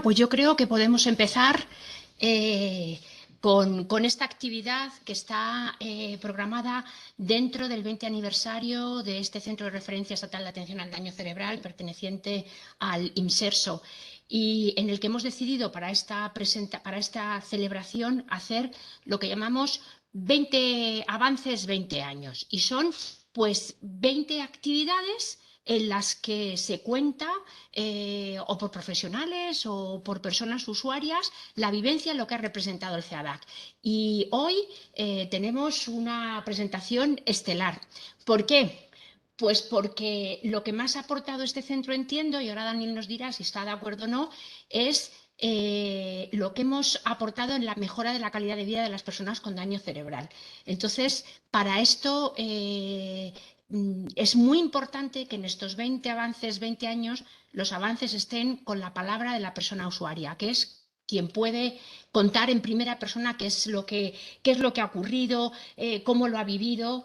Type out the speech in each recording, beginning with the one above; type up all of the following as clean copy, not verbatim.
Pues yo creo que podemos empezar con esta actividad que está programada dentro del 20 aniversario de este Centro de Referencia Estatal de Atención al Daño Cerebral, perteneciente al IMSERSO, y en el que hemos decidido para esta celebración hacer lo que llamamos 20 avances, 20 años. Y son pues 20 actividades en las que se cuenta o por profesionales o por personas usuarias la vivencia en lo que ha representado el CEADAC. Y hoy tenemos una presentación estelar. ¿Por qué? Pues porque lo que más ha aportado este centro, entiendo, y ahora Daniel nos dirá si está de acuerdo o no, es lo que hemos aportado en la mejora de la calidad de vida de las personas con daño cerebral. Entonces, para esto es muy importante que en estos 20 avances, 20 años, los avances estén con la palabra de la persona usuaria, que es quien puede contar en primera persona qué es lo que ha ocurrido, cómo lo ha vivido.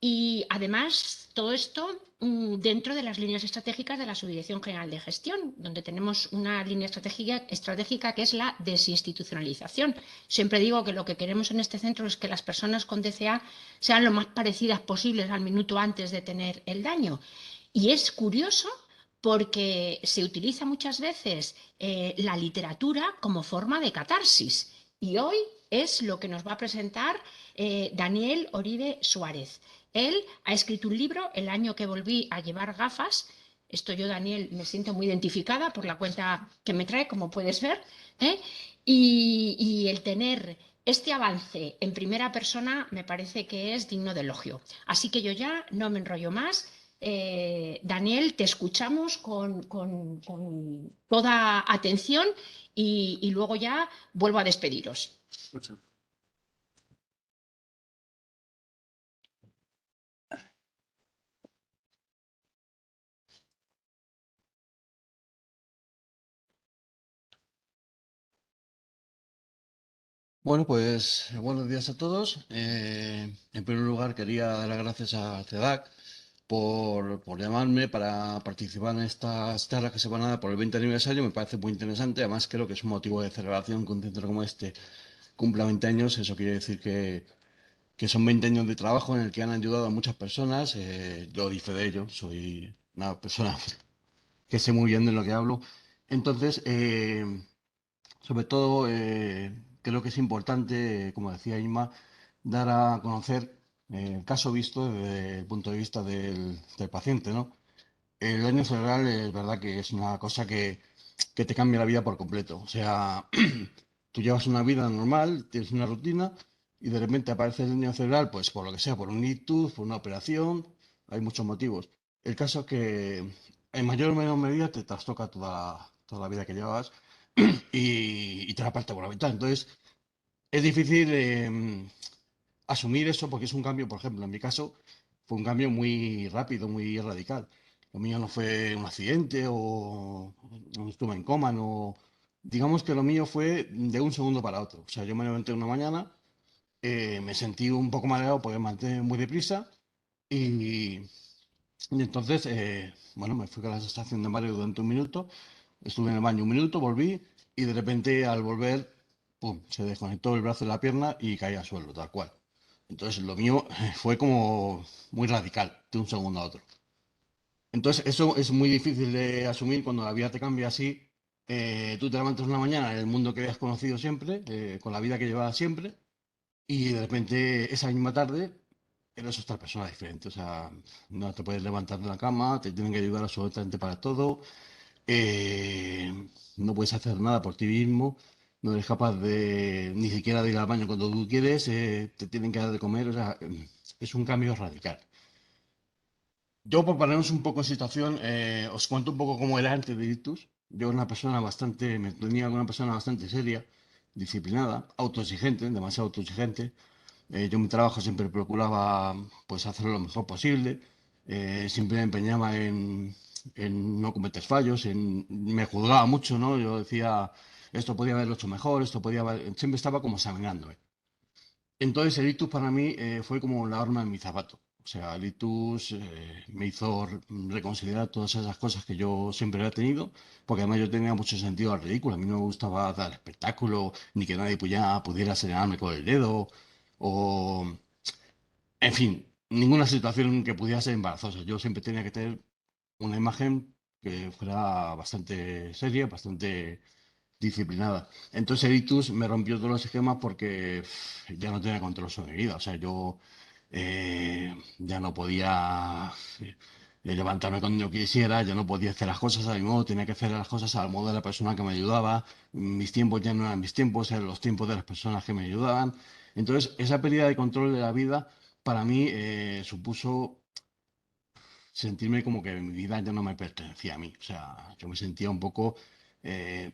Y además, todo esto dentro de las líneas estratégicas de la Subdirección General de Gestión, donde tenemos una línea estratégica que es la desinstitucionalización. Siempre digo que lo que queremos en este centro es que las personas con DCA sean lo más parecidas posibles al minuto antes de tener el daño. Y es curioso porque se utiliza muchas veces la literatura como forma de catarsis. Y hoy es lo que nos va a presentar Daniel Oribe Suárez. Él ha escrito un libro el año que volví a llevar gafas. Esto yo, Daniel, me siento muy identificada por la cuenta que me trae, como puedes ver. ¿eh? Y el tener este avance en primera persona me parece que es digno de elogio. Así que yo ya no me enrollo más. Daniel, te escuchamos con toda atención y luego ya vuelvo a despediros. Bueno, pues buenos días a todos. En primer lugar, quería dar las gracias a CEDAC por llamarme para participar en estas charlas que se van a dar por el 20 aniversario. Me parece muy interesante. Además, creo que es un motivo de celebración que un centro como este cumpla 20 años. Eso quiere decir que son 20 años de trabajo en el que han ayudado a muchas personas. Yo di fe de ello. Soy una persona que sé muy bien de lo que hablo. Entonces, sobre todo, creo que es importante, como decía Inma, dar a conocer el caso visto desde el punto de vista del paciente, ¿no? El daño cerebral es verdad que es una cosa que te cambia la vida por completo. O sea, tú llevas una vida normal, tienes una rutina y de repente aparece el daño cerebral, pues por lo que sea, por un ictus, por una operación, hay muchos motivos. El caso es que en mayor o menor medida te trastoca toda la vida que llevas y te la parte por la mitad. Entonces, es difícil asumir eso porque es un cambio, por ejemplo, en mi caso, fue un cambio muy rápido, muy radical. Lo mío no fue un accidente o no estuve en coma, no. Digamos que lo mío fue de un segundo para otro. O sea, yo me levanté una mañana, me sentí un poco mareado porque me levanté muy deprisa y, y entonces, bueno, me fui a la estación de mareo durante un minuto, estuve en el baño un minuto, volví y de repente al volver, pum, se desconectó el brazo de la pierna y caí al suelo, tal cual. Entonces lo mío fue como muy radical, de un segundo a otro. Entonces eso es muy difícil de asumir cuando la vida te cambia así. Tú te levantas una mañana en el mundo que habías conocido siempre, con la vida que llevabas siempre, y de repente esa misma tarde eres otra persona diferente. O sea, no te puedes levantar de la cama, te tienen que ayudar absolutamente para todo, no puedes hacer nada por ti mismo, no eres capaz de ni siquiera de ir al baño cuando tú quieres, te tienen que dar de comer, o sea, es un cambio radical. Yo, por ponernos un poco en situación, os cuento un poco cómo era antes de Ictus. Yo era una persona bastante, me tenía una persona bastante seria, disciplinada, autoexigente, demasiado autoexigente. Yo en mi trabajo siempre procuraba pues hacerlo lo mejor posible, siempre me empeñaba en no cometer fallos, me juzgaba mucho, ¿no? Yo decía, esto podía haberlo hecho mejor, esto podía haber, siempre estaba como examinándome. Entonces el ictus para mí fue como la horma en mi zapato. O sea, el ictus me hizo reconsiderar todas esas cosas que yo siempre había tenido, porque además yo tenía mucho sentido al ridículo. A mí no me gustaba dar espectáculo, ni que nadie pudiera señalarme con el dedo, o, en fin, ninguna situación que pudiera ser embarazosa. Yo siempre tenía que tener una imagen que fuera bastante seria, bastante disciplinada. Entonces el ictus me rompió todos los esquemas porque ya no tenía control sobre mi vida. O sea, yo ya no podía levantarme cuando yo quisiera, ya no podía hacer las cosas a mi modo, tenía que hacer las cosas al modo de la persona que me ayudaba. Mis tiempos ya no eran mis tiempos, eran los tiempos de las personas que me ayudaban. Entonces, esa pérdida de control de la vida para mí supuso sentirme como que mi vida ya no me pertenecía a mí. O sea, yo me sentía un poco...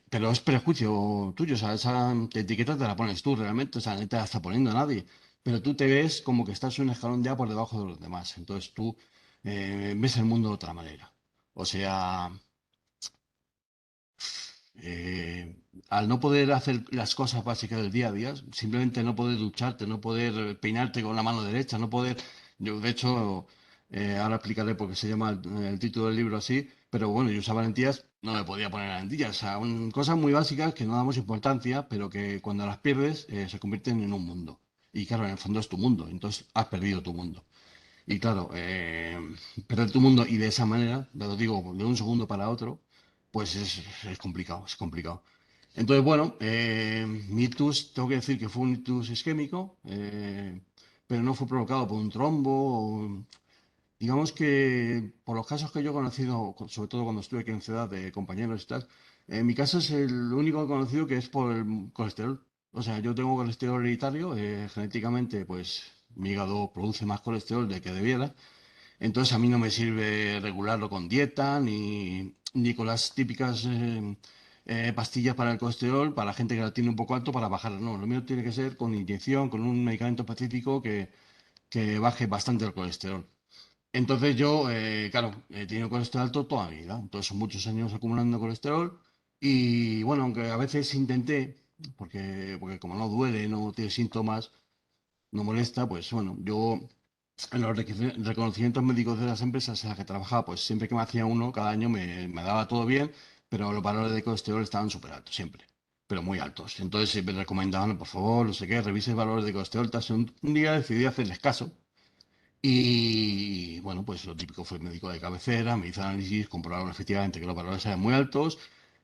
pero es prejuicio tuyo, o sea, esa etiqueta te la pones tú realmente, o sea, no te la está poniendo nadie. Pero tú te ves como que estás un escalón ya por debajo de los demás. Entonces tú ves el mundo de otra manera. O sea, al no poder hacer las cosas básicas del día a día, simplemente no poder ducharte, no poder peinarte con la mano derecha, no poder... Yo, de hecho, ahora explicaré por qué se llama el título del libro así, pero bueno, yo usaba lentillas, no me podía poner lentillas. O sea, cosas muy básicas que no damos importancia, pero que cuando las pierdes se convierten en un mundo. Y claro, en el fondo es tu mundo, entonces has perdido tu mundo. Y claro, perder tu mundo y de esa manera, lo digo, de un segundo para otro, pues es complicado, es complicado. Entonces, bueno, mi ictus, tengo que decir que fue un ictus isquémico, pero no fue provocado por un trombo. Digamos que por los casos que yo he conocido, sobre todo cuando estuve aquí en ciudad de compañeros y tal, en mi caso es el único que he conocido que es por el colesterol. O sea, yo tengo colesterol hereditario, genéticamente, pues mi hígado produce más colesterol del que debiera. Entonces a mí no me sirve regularlo con dieta ni con las típicas pastillas para el colesterol, para la gente que la tiene un poco alto para bajar. No, lo mío tiene que ser con inyección, con un medicamento específico que baje bastante el colesterol. Entonces yo, claro, he tenido colesterol alto toda mi vida. Entonces son muchos años acumulando colesterol. Y bueno, aunque a veces intenté, porque como no duele, no tiene síntomas, no molesta, pues bueno, yo en los reconocimientos médicos de las empresas en las que trabajaba, pues siempre que me hacía uno, cada año me daba todo bien, pero los valores de colesterol estaban súper altos, siempre, pero muy altos. Entonces siempre recomendaban, por favor, no sé qué, revise valores de colesterol. Entonces, un día decidí hacerles caso. Y bueno, pues lo típico fue el médico de cabecera, me hizo análisis, comprobaron efectivamente que los valores eran muy altos,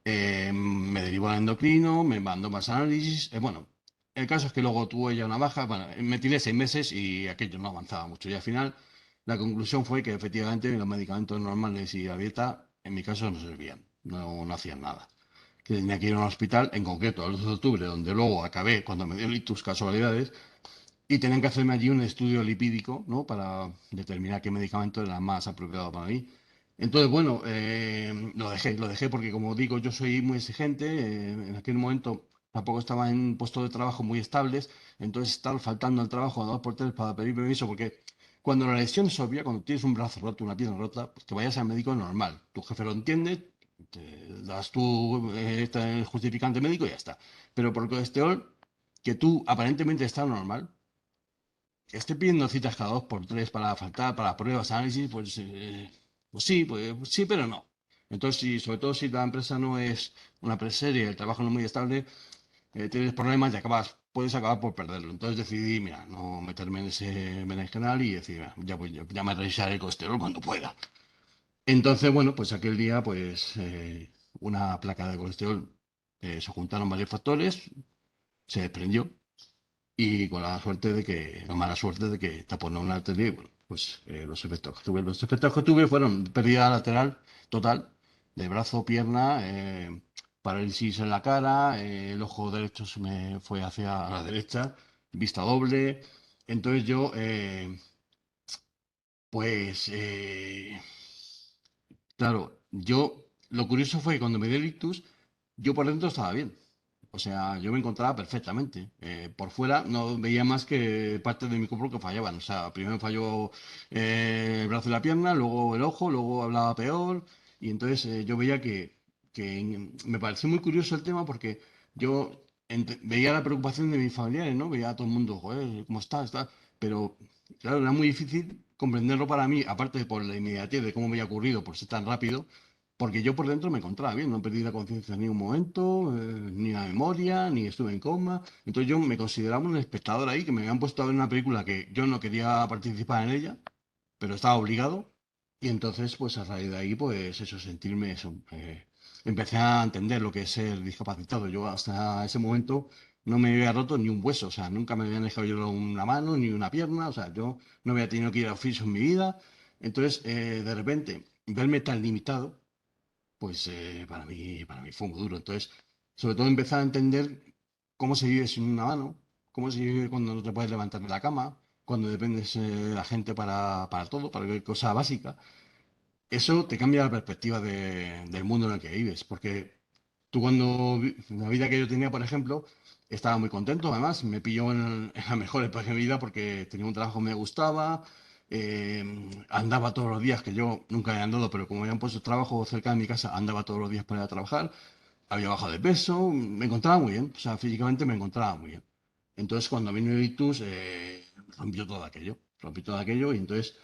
me derivó al endocrino, me mandó más análisis. Bueno, el caso es que luego tuve ya una baja, bueno, me tiré 6 meses y aquello no avanzaba mucho. Y al final la conclusión fue que efectivamente los medicamentos normales y la dieta, en mi caso, no servían, no hacían nada. Que tenía que ir a un hospital, en concreto al 12 de octubre, donde luego acabé cuando me dio el ictus casualidades y tenían que hacerme allí un estudio lipídico, ¿no? Para determinar qué medicamento era más apropiado para mí. Entonces, bueno, lo dejé porque como digo, yo soy muy exigente. En aquel momento tampoco estaba en un puesto de trabajo muy estables, entonces estar faltando al trabajo a 2 por 3 para pedir permiso, porque cuando la lesión es obvia, cuando tienes un brazo roto, una pierna rota, pues que vayas al médico es normal. Tu jefe lo entiende, te das tu este justificante médico y ya está. Pero por el colesterol, que tú aparentemente estás normal, que esté pidiendo citas cada 2 por 3 para faltar, para pruebas, análisis, pues sí, pero no. Entonces, sobre todo si la empresa no es una empresa seria, el trabajo no es muy estable, tienes problemas y puedes acabar por perderlo. Entonces decidí, mira, no meterme en ese berenjenal y decir, "Ah, ya, pues, ya me revisaré el colesterol cuando pueda". Entonces, bueno, pues aquel día, pues una placa de colesterol, se juntaron varios factores, se desprendió. Y con la suerte de que, la mala suerte de que taponó una arteria y bueno, pues los efectos que tuve. Los efectos que tuve fueron pérdida lateral total de brazo, pierna, parálisis en la cara, el ojo derecho se me fue hacia la derecha, vista doble. Entonces yo, pues, claro, lo curioso fue que cuando me dio el ictus, yo por dentro estaba bien. O sea, yo me encontraba perfectamente. Por fuera no veía más que partes de mi cuerpo que fallaban. O sea, primero me falló el brazo y la pierna, luego el ojo, luego hablaba peor. Y entonces yo veía que me pareció muy curioso el tema porque yo veía la preocupación de mis familiares, ¿no? Veía a todo el mundo, joder, ¿cómo está? Está. Pero, claro, era muy difícil comprenderlo para mí, aparte de por la inmediatez de cómo me había ocurrido, por ser tan rápido, porque yo por dentro me encontraba bien, no perdí la conciencia en ningún momento, ni la memoria, ni estuve en coma. Entonces yo me consideraba un espectador ahí, que me habían puesto a ver una película que yo no quería participar en ella, pero estaba obligado. Y entonces, pues a raíz de ahí, pues eso, sentirme eso. Empecé a entender lo que es ser discapacitado. Yo hasta ese momento no me había roto ni un hueso, o sea, nunca me habían dejado yo una mano ni una pierna, o sea, yo no había tenido que ir a oficio en mi vida. Entonces, de repente, verme tan limitado, pues para mí fue muy duro. Entonces, sobre todo empezar a entender cómo se vive sin una mano, cómo se vive cuando no te puedes levantar de la cama, cuando dependes de la gente para todo, para cualquier cosa básica. Eso te cambia la perspectiva del mundo en el que vives, porque tú en la vida que yo tenía, por ejemplo, estaba muy contento, además, me pilló en la mejor época de mi vida porque tenía un trabajo que me gustaba, andaba todos los días, que yo nunca he andado, pero como me habían puesto trabajo cerca de mi casa, andaba todos los días para ir a trabajar, había bajado de peso, me encontraba muy bien, o sea, físicamente me encontraba muy bien. Entonces, cuando vino el ictus, rompí todo aquello y entonces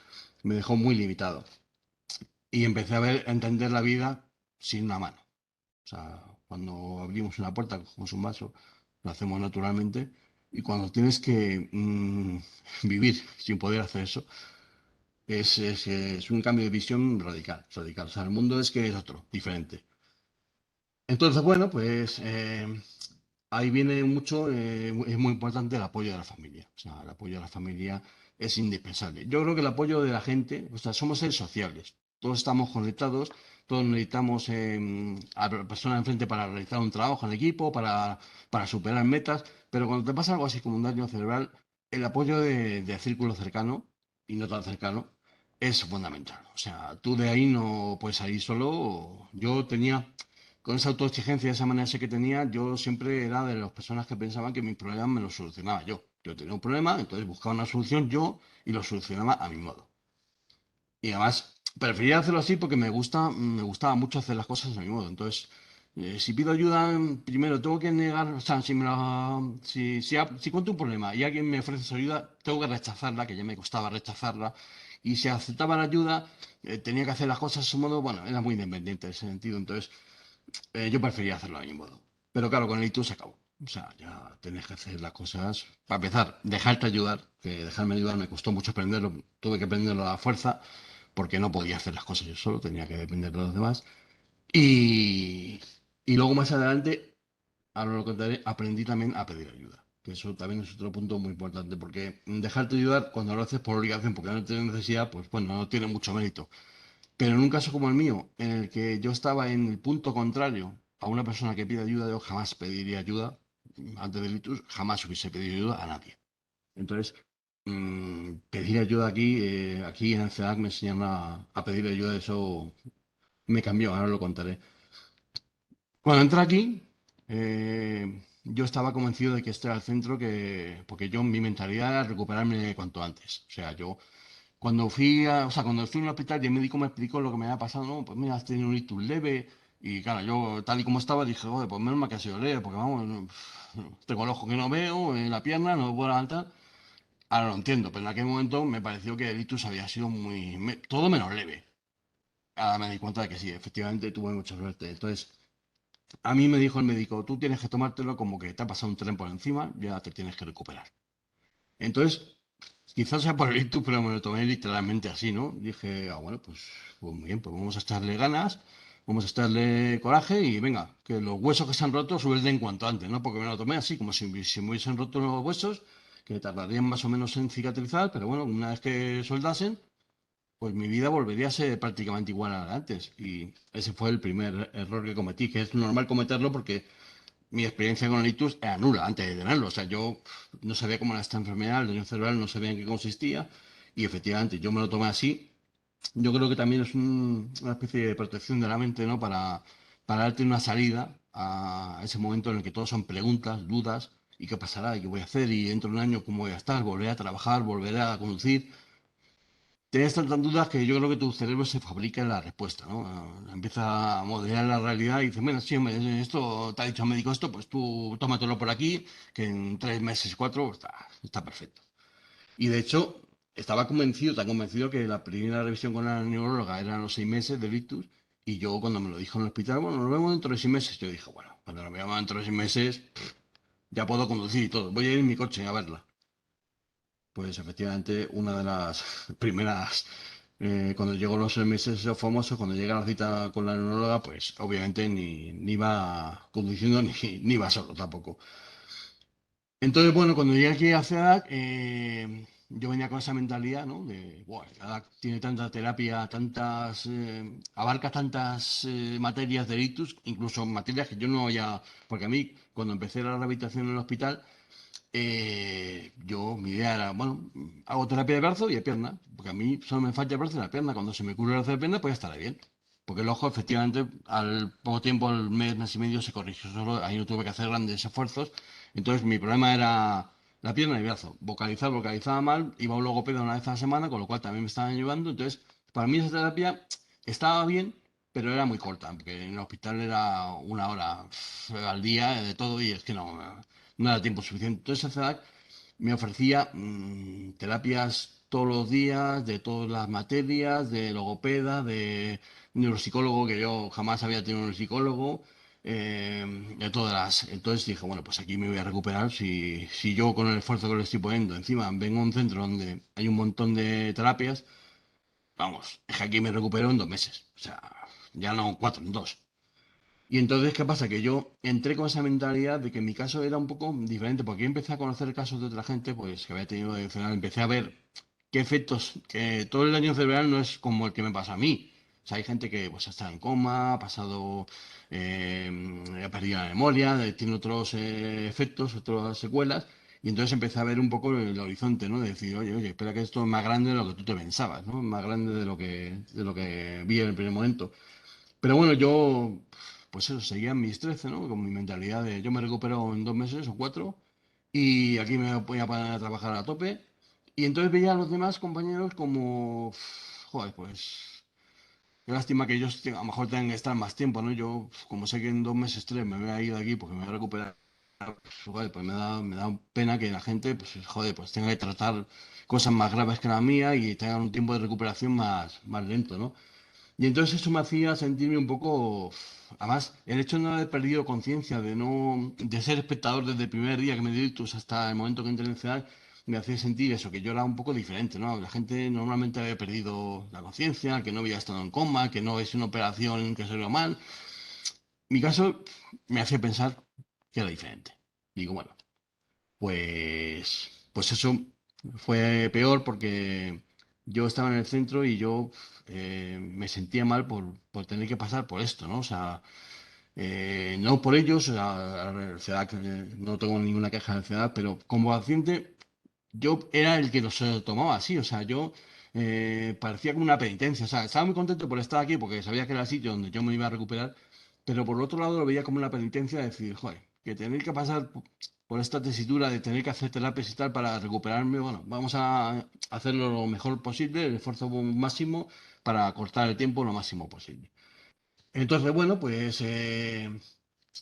me dejó muy limitado. Y empecé a entender la vida sin una mano. O sea, cuando abrimos una puerta, cogemos un vaso, lo hacemos naturalmente. Y cuando tienes que vivir sin poder hacer eso, es un cambio de visión radical, radical. O sea, el mundo es que es otro, diferente. Entonces, bueno, pues ahí viene mucho, es muy importante el apoyo de la familia. O sea, el apoyo de la familia es indispensable. Yo creo que el apoyo de la gente, o sea, somos seres sociables. Todos estamos conectados, todos necesitamos a la persona enfrente para realizar un trabajo en equipo, para superar metas. Pero cuando te pasa algo así como un daño cerebral, el apoyo de círculo cercano y no tan cercano es fundamental. O sea, tú de ahí no puedes salir solo. Yo tenía con esa autoexigencia, esa manera de ser que tenía, yo siempre era de las personas que pensaban que mis problemas me los solucionaba yo. Yo tenía un problema, entonces buscaba una solución yo y lo solucionaba a mi modo. Y además, prefería hacerlo así porque me gustaba mucho hacer las cosas a mi modo. Entonces, si pido ayuda, primero tengo que negar, o sea, si cuento un problema y alguien me ofrece esa ayuda, tengo que rechazarla, que ya me costaba rechazarla. Y si aceptaba la ayuda, tenía que hacer las cosas a su modo, bueno, era muy independiente en ese sentido. Entonces, yo prefería hacerlo a mi modo. Pero claro, con el ITU se acabó. O sea, ya tenés que hacer las cosas. Para empezar, dejarte ayudar, que dejarme ayudar me costó mucho aprenderlo. Tuve que aprenderlo a la fuerza, porque no podía hacer las cosas yo solo, tenía que depender de los demás. Y, y luego más adelante, ahora lo contaré, aprendí también a pedir ayuda. Que eso también es otro punto muy importante, porque dejarte ayudar cuando lo haces por obligación, porque no tienes necesidad, pues bueno, no tiene mucho mérito. Pero en un caso como el mío, en el que yo estaba en el punto contrario a una persona que pide ayuda, yo jamás pediría ayuda, antes del ictus, jamás hubiese pedido ayuda a nadie. Entonces, pedir ayuda aquí en el CEDAC me enseñaron a pedir ayuda, eso me cambió, ahora lo contaré. Cuando entré aquí, yo estaba convencido de que este era el centro porque yo, mi mentalidad era recuperarme cuanto antes. O sea, yo cuando fui al hospital y el médico me explicó lo que me había pasado, no, pues mira, has tenido un ictus leve. Y claro, yo tal y como estaba dije, joder, pues menos mal que ha sido leve, porque vamos, tengo el ojo que no veo, la pierna, no me puedo levantar. Ahora lo entiendo, pero en aquel momento me pareció que el ictus había sido todo menos leve. Ahora me di cuenta de que sí, efectivamente tuve mucha suerte. Entonces, a mí me dijo el médico, tú tienes que tomártelo como que te ha pasado un tren por encima, ya te tienes que recuperar. Entonces, quizás sea por el ictus, pero me lo tomé literalmente así, ¿no? Dije, bueno, pues muy bien, pues vamos a echarle ganas, vamos a echarle coraje y venga, que los huesos que se han roto suelten cuanto antes, ¿no? Porque me lo tomé así, como si me hubiesen roto los huesos, que tardarían más o menos en cicatrizar, pero bueno, una vez que soldasen, pues mi vida volvería a ser prácticamente igual a la de antes. Y ese fue el primer error que cometí, que es normal cometerlo porque mi experiencia con el ictus era nula antes de tenerlo. O sea, yo no sabía cómo era esta enfermedad, el daño cerebral, no sabía en qué consistía. Y efectivamente, yo me lo tomé así. Yo creo que también es una especie de protección de la mente, ¿no? Para darte una salida a ese momento en el que todos son preguntas, dudas. ¿Y qué pasará? ¿Y qué voy a hacer? ¿Y dentro de un año cómo voy a estar? ¿Volveré a trabajar? ¿Volveré a conducir? Tienes tantas dudas que yo creo que tu cerebro se fabrica en la respuesta, ¿no? Empieza a modelar la realidad y dice, bueno, sí, hombre, esto te ha dicho el médico esto, pues tú tómatelo por aquí, que en 3 meses, 4, está perfecto. Y de hecho, estaba convencido, tan convencido que la primera revisión con la neuróloga eran los 6 meses de ictus. Y yo cuando me lo dijo en el hospital, bueno, nos vemos dentro de 6 meses. Yo dije, bueno, cuando nos veamos dentro de 6 meses, ya puedo conducir y todo. Voy a ir en mi coche a verla. Pues efectivamente, una de las primeras, cuando llegó los 6 meses esos famosos, cuando llega la cita con la neuróloga, pues obviamente ni iba conduciendo ni iba solo tampoco. Entonces, bueno, cuando llegué aquí a CEDAC, yo venía con esa mentalidad, ¿no? De, "Buah, CEDAC tiene tanta terapia, abarca tantas materias de ictus, incluso materias que yo no había, porque a mí, cuando empecé la rehabilitación en el hospital, mi idea era, bueno, hago terapia de brazo y de pierna, porque a mí solo me falla el brazo y la pierna. Cuando se me cure el brazo y la pierna, pues ya estaré bien. Porque el ojo, efectivamente, al poco tiempo, al mes y medio, se corrigió solo. Ahí no tuve que hacer grandes esfuerzos. Entonces, mi problema era la pierna y el brazo. Vocalizaba mal, iba a un logopeda una vez a la semana, con lo cual también me estaban ayudando. Entonces, para mí esa terapia estaba bien, pero era muy corta, porque en el hospital era 1 hora al día de todo y es que no era tiempo suficiente. Entonces, esa edad me ofrecía terapias todos los días, de todas las materias, de logopeda, de neuropsicólogo, que yo jamás había tenido un neuropsicólogo, de todas las. Entonces dije, bueno, pues aquí me voy a recuperar. Si yo con el esfuerzo que le estoy poniendo, encima vengo a un centro donde hay un montón de terapias, vamos, es que aquí me recupero en 2 meses. O sea, ya no en cuatro, en dos. Y entonces, ¿qué pasa? Que yo entré con esa mentalidad de que mi caso era un poco diferente, porque yo empecé a conocer casos de otra gente, pues que había tenido de cerebral, empecé a ver qué efectos, que todo el daño cerebral no es como el que me pasa a mí. O sea, hay gente que pues está en coma, ha pasado, ha perdido la memoria, tiene otros efectos, otras secuelas, y entonces empecé a ver un poco el horizonte, ¿no? De decir, oye, oye, espera que esto es más grande de lo que tú te pensabas, ¿no? Más grande de lo que vi en el primer momento. Pero bueno, yo, pues eso, seguía en mis 13, ¿no? Con mi mentalidad de yo me recupero en 2 meses o cuatro y aquí me voy a poner a trabajar a tope. Y entonces veía a los demás compañeros como, joder, pues, qué lástima que ellos a lo mejor tengan que estar más tiempo, ¿no? Yo, como sé que en 2 meses, tres me voy a ir de aquí porque me voy a recuperar, pues, joder, pues me da pena que la gente, pues, joder, pues tenga que tratar cosas más graves que la mía y tengan un tiempo de recuperación más lento, ¿no? Y entonces eso me hacía sentirme un poco, además, el hecho de no haber perdido conciencia, de ser espectador desde el primer día que me dio ictus hasta el momento que entré en el CEDAC, me hacía sentir eso, que yo era un poco diferente, ¿no? La gente normalmente había perdido la conciencia, que no había estado en coma, que no es una operación que salió mal. Mi caso me hacía pensar que era diferente. Digo, bueno, pues eso fue peor porque yo estaba en el centro y yo me sentía mal por tener que pasar por esto, ¿no? O sea, no por ellos, o sea, no tengo ninguna queja de CEDAC, pero como paciente yo era el que los tomaba así, o sea, yo parecía como una penitencia, o sea, estaba muy contento por estar aquí porque sabía que era el sitio donde yo me iba a recuperar, pero por otro lado lo veía como una penitencia de decir, joder, que tener que pasar por esta tesitura de tener que hacer terapias y tal para recuperarme, bueno, vamos a hacerlo lo mejor posible, el esfuerzo máximo para cortar el tiempo lo máximo posible. Entonces, bueno, pues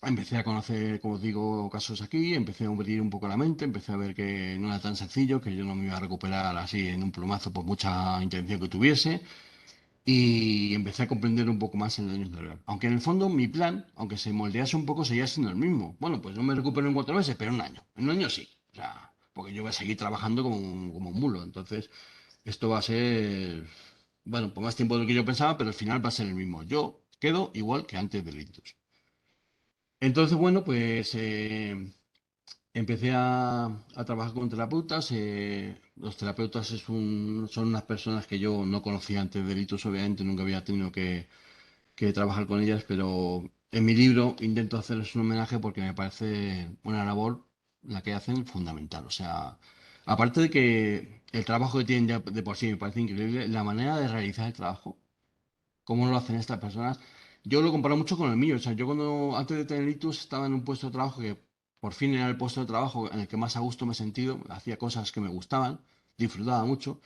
empecé a conocer, como os digo, casos aquí, empecé a abrir un poco la mente, empecé a ver que no era tan sencillo, que yo no me iba a recuperar así en un plumazo por mucha intención que tuviese, y empecé a comprender un poco más el daño cerebral. Aunque en el fondo mi plan, aunque se moldease un poco, seguía siendo el mismo. Bueno, pues no me recupero en 4 meses, pero en un año. En un año sí. O sea, porque yo voy a seguir trabajando como un mulo. Entonces, esto va a ser, bueno, por más tiempo de lo que yo pensaba, pero al final va a ser el mismo. Yo quedo igual que antes del ictus. Entonces, bueno, pues empecé a trabajar con terapeutas. Los terapeutas son unas personas que yo no conocía antes del ictus, obviamente, nunca había tenido que trabajar con ellas, pero en mi libro intento hacerles un homenaje porque me parece una labor la que hacen fundamental. O sea, aparte de que el trabajo que tienen ya de por sí me parece increíble, la manera de realizar el trabajo cómo lo hacen estas personas. Yo lo comparo mucho con el mío. O sea, yo cuando antes de tener ictus estaba en un puesto de trabajo que por fin era el puesto de trabajo en el que más a gusto me he sentido, hacía cosas que me gustaban, disfrutaba mucho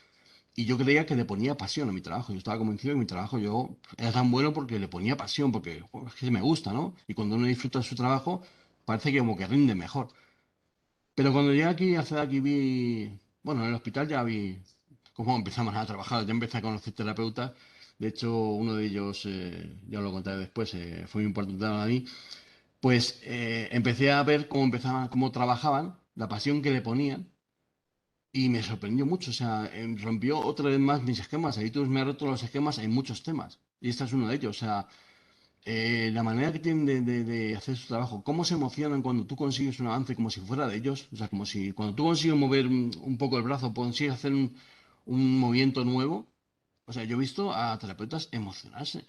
y yo creía que le ponía pasión a mi trabajo. Yo estaba convencido que mi trabajo yo era tan bueno porque le ponía pasión, porque joder, es que me gusta, ¿no? Y cuando uno disfruta de su trabajo, parece que como que rinde mejor. Pero cuando llegué aquí, hace de aquí vi, bueno, en el hospital ya vi cómo empezamos a trabajar. Yo empecé a conocer terapeutas. De hecho, uno de ellos, ya lo contaré después, fue muy importante para mí. Pues empecé a ver cómo empezaban, cómo trabajaban, la pasión que le ponían. Y me sorprendió mucho, o sea, rompió otra vez más mis esquemas. Ahí tú me ha roto los esquemas en muchos temas. Y este es uno de ellos. O sea, la manera que tienen de hacer su trabajo, cómo se emocionan cuando tú consigues un avance como si fuera de ellos. O sea, como si cuando tú consigues mover un poco el brazo, consigues hacer un movimiento nuevo. O sea, yo he visto a terapeutas emocionarse.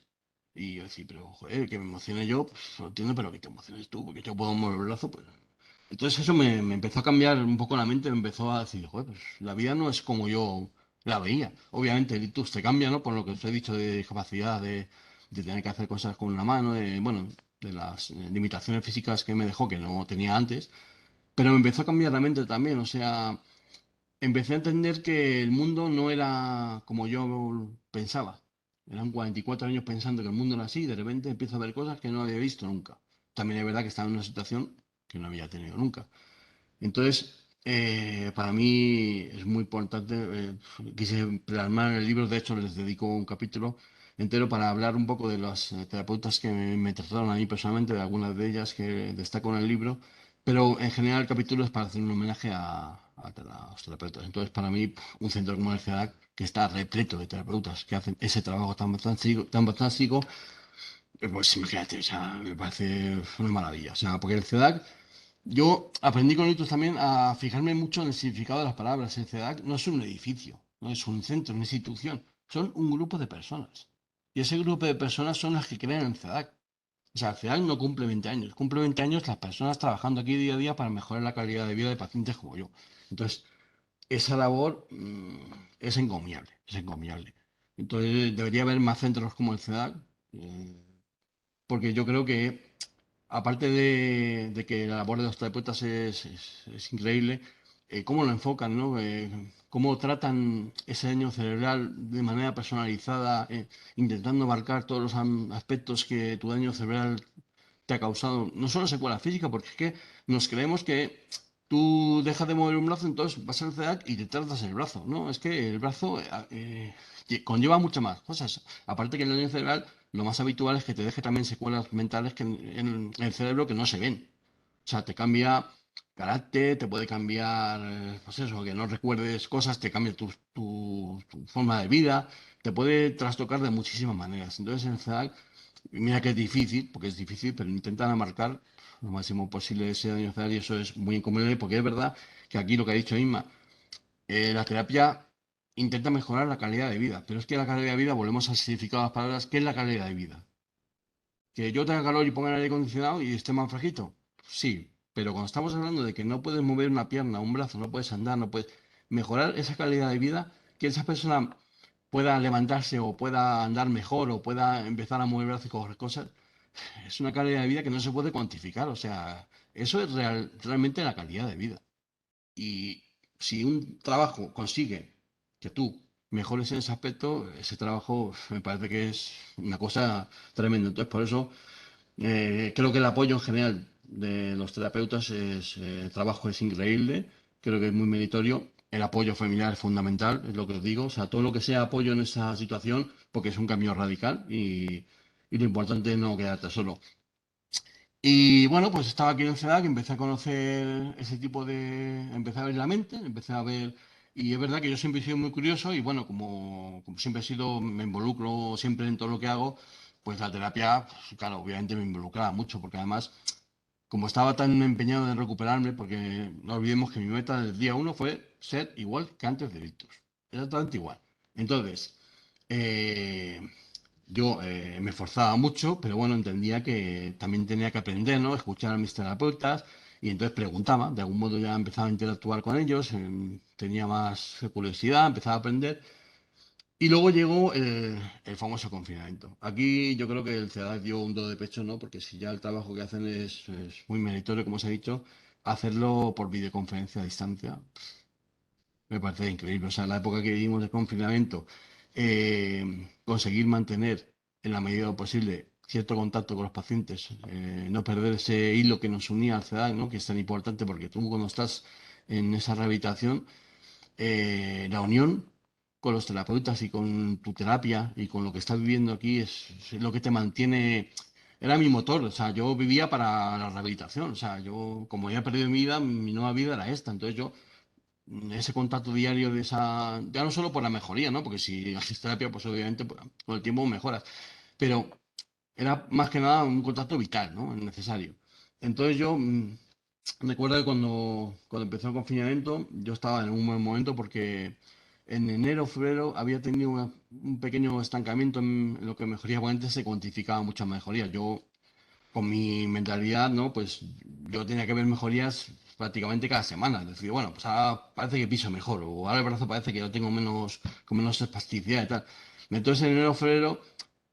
Y yo decía, pero joder, que me emocione yo, pues lo entiendo, pero que te emociones tú, porque yo puedo mover el brazo, pues. Entonces eso me empezó a cambiar un poco la mente, me empezó a decir, joder, pues la vida no es como yo la veía. Obviamente el ictus te cambia, ¿no? Por lo que os he dicho de discapacidad, de tener que hacer cosas con una mano, bueno, de las limitaciones físicas que me dejó que no tenía antes, pero me empezó a cambiar la mente también, o sea, empecé a entender que el mundo no era como yo pensaba. Eran 44 años pensando que el mundo era así y de repente empiezo a ver cosas que no había visto nunca. También es verdad que estaba en una situación que no había tenido nunca. Entonces, para mí es muy importante, quise plasmar en el libro, de hecho les dedico un capítulo entero para hablar un poco de las terapeutas que me trataron a mí personalmente, de algunas de ellas que destaco en el libro, pero en general el capítulo es para hacer un homenaje a los terapeutas. Entonces, para mí, un centro como el CEDAC, que está repleto de terapeutas que hacen ese trabajo tan fantástico, pues imagínate, o sea, me parece una maravilla. O sea, porque el CEDAC yo aprendí con Litus también a fijarme mucho en el significado de las palabras. El CEDAC no es un edificio, no es un centro, una institución, son un grupo de personas. Y ese grupo de personas son las que crean el CEDAC. O sea, el CEDAC no cumple 20 años, cumple 20 años las personas trabajando aquí día a día para mejorar la calidad de vida de pacientes como yo. Entonces, esa labor es encomiable, es encomiable. Entonces, debería haber más centros como el CEDAC, eh, porque yo creo que aparte de que la labor de los terapeutas es increíble, cómo lo enfocan, ¿no? Cómo tratan ese daño cerebral de manera personalizada, intentando abarcar todos los aspectos que tu daño cerebral te ha causado, no solo secuela física, porque es que nos creemos que tú dejas de mover un brazo, entonces vas al CEDAC y te tratas el brazo, ¿no? Es que el brazo conlleva muchas más cosas. Aparte que el daño cerebral, lo más habitual es que te deje también secuelas mentales que en el cerebro que no se ven. O sea, te cambia carácter, te puede cambiar, pues eso, que no recuerdes cosas, te cambia tu forma de vida, te puede trastocar de muchísimas maneras. Entonces, en el CEDAC mira que es difícil, porque es difícil, pero intentan abarcar lo máximo posible ese daño cerebral y eso es muy encomiable porque es verdad que aquí lo que ha dicho Inma, la terapia intenta mejorar la calidad de vida, pero es que la calidad de vida, volvemos al significado de las palabras, ¿qué es la calidad de vida? ¿Que yo tenga calor y ponga el aire acondicionado y esté más fresquito? Sí, pero cuando estamos hablando de que no puedes mover una pierna, un brazo, no puedes andar, no puedes mejorar esa calidad de vida, que esa persona pueda levantarse o pueda andar mejor o pueda empezar a mover brazos y coger cosas, es una calidad de vida que no se puede cuantificar. O sea, eso es realmente la calidad de vida. Y si un trabajo consigue que tú mejores en ese aspecto, ese trabajo me parece que es una cosa tremenda. Entonces, por eso creo que el apoyo en general de los terapeutas el trabajo es increíble, creo que es muy meritorio. El apoyo familiar es fundamental, es lo que os digo. O sea, todo lo que sea apoyo en esa situación, porque es un cambio radical y lo importante es no quedarte solo. Y bueno, pues estaba aquí en CEDAC, empecé a conocer ese tipo de. Empecé a ver la mente, empecé a ver. Y es verdad que yo siempre he sido muy curioso y bueno, como siempre he sido, me involucro siempre en todo lo que hago, pues la terapia, pues, claro, obviamente me involucraba mucho, porque además, como estaba tan empeñado en recuperarme, porque no olvidemos que mi meta del día uno fue ser igual que antes de Victus, exactamente igual. Entonces, eh, yo me esforzaba mucho, pero bueno, entendía que también tenía que aprender, ¿no? Escuchar a mis terapeutas y entonces preguntaba, de algún modo ya empezaba a interactuar con ellos, tenía más curiosidad, empezaba a aprender y luego llegó el famoso confinamiento. Aquí yo creo que el CEDAC dio un do de pecho, ¿no? Porque si ya el trabajo que hacen es muy meritorio, como os he dicho, hacerlo por videoconferencia a distancia me parece increíble. O sea, la época que vivimos de confinamiento, conseguir mantener en la medida de lo posible cierto contacto con los pacientes, no perder ese hilo que nos unía al CEDAC, ¿no? Que es tan importante porque tú cuando estás en esa rehabilitación, la unión con los terapeutas y con tu terapia y con lo que estás viviendo aquí es lo que te mantiene, era mi motor, o sea, yo vivía para la rehabilitación, o sea, yo como había perdido mi vida, mi nueva vida era esta, entonces yo, ese contacto diario de esa, ya no solo por la mejoría, ¿no? Porque si haces terapia, pues obviamente pues, con el tiempo mejoras, pero era más que nada un contacto vital, ¿no? Necesario. Entonces yo recuerdo que cuando empezó el confinamiento, yo estaba en un buen momento porque en enero, febrero había tenido un pequeño estancamiento en lo que mejoría, porque antes se cuantificaba muchas mejorías. Yo, con mi mentalidad, ¿no? Pues yo tenía que ver mejorías prácticamente cada semana. Es decir, bueno, pues ahora parece que piso mejor, o ahora el brazo parece que lo tengo menos, con menos espasticidad y tal. Entonces en enero, febrero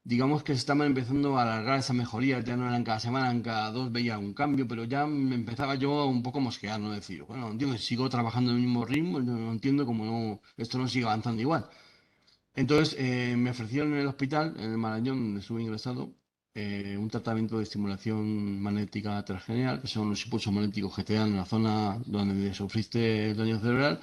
digamos que se estaban empezando a alargar esa mejoría, ya no eran cada semana, eran cada dos, veía un cambio, pero ya me empezaba yo un poco a mosquear, ¿no? Decir, bueno, entiendo, sigo trabajando en el mismo ritmo, no entiendo cómo no, esto no sigue avanzando igual. Entonces me ofrecieron en el hospital, en el Marañón, donde estuve ingresado, un tratamiento de estimulación magnética transcranial, que son los impulsos magnéticos que te dan en la zona donde sufriste el daño cerebral,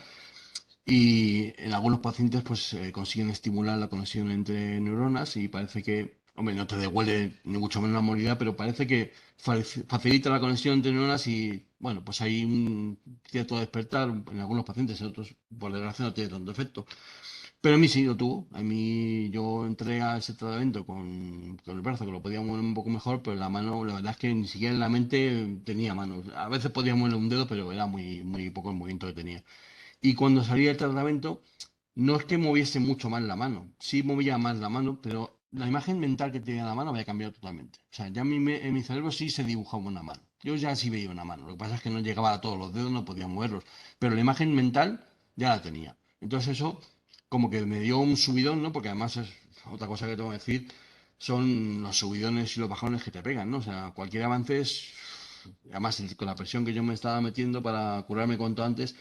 y en algunos pacientes pues consiguen estimular la conexión entre neuronas y parece que, hombre, no te devuelve ni mucho menos la movilidad, pero parece que facilita la conexión entre neuronas y, bueno, pues hay un cierto despertar en algunos pacientes, en otros, por desgracia, no tiene tanto efecto. Pero a mí sí lo tuvo. A mí yo entré a ese tratamiento con el brazo, que lo podía mover un poco mejor, pero la mano, la verdad es que ni siquiera en la mente tenía manos. A veces podía mover un dedo, pero era muy, muy poco el movimiento que tenía. Y cuando salí del tratamiento, no es que moviese mucho más la mano, sí movía más la mano, pero la imagen mental que tenía la mano había cambiado totalmente. O sea, ya en mi cerebro sí se dibujaba una mano. Yo ya sí veía una mano. Lo que pasa es que no llegaba a todos los dedos, no podía moverlos. Pero la imagen mental ya la tenía. Entonces eso como que me dio un subidón, ¿no? Porque además es otra cosa que tengo que decir, son los subidones y los bajones que te pegan, ¿no? O sea, cualquier avance es, además con la presión que yo me estaba metiendo para curarme cuanto antes,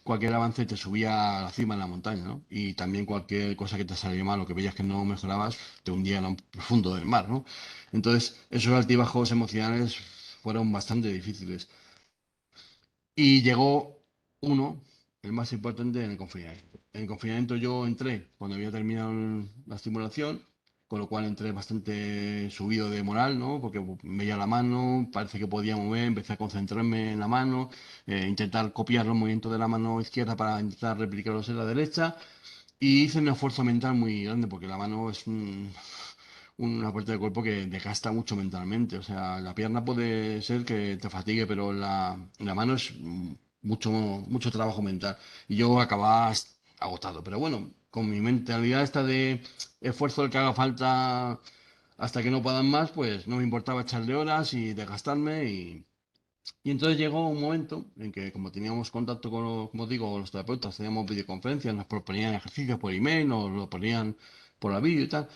cualquier avance te subía a la cima de la montaña, ¿no? Y también cualquier cosa que te saliera mal o que veías que no mejorabas, te hundía en lo profundo del mar, ¿no? Entonces, esos altibajos emocionales fueron bastante difíciles. Y llegó uno, el más importante, en el confinamiento. En el confinamiento yo entré cuando había terminado la estimulación, con lo cual entré bastante subido de moral, ¿no? Porque veía la mano, parece que podía mover, empecé a concentrarme en la mano, intentar copiar los movimientos de la mano izquierda para intentar replicarlos en la derecha, y hice un esfuerzo mental muy grande, porque la mano es una parte del cuerpo que desgasta mucho mentalmente. O sea, la pierna puede ser que te fatigue, pero la mano es mucho, mucho trabajo mental. Y yo acababa agotado. Pero bueno, con mi mentalidad esta de esfuerzo el que haga falta hasta que no puedan más, pues no me importaba echarle horas y desgastarme. Y entonces llegó un momento en que, como teníamos contacto con, como digo, los terapeutas, teníamos videoconferencias, nos proponían ejercicios por email, nos lo ponían por la vídeo y tal.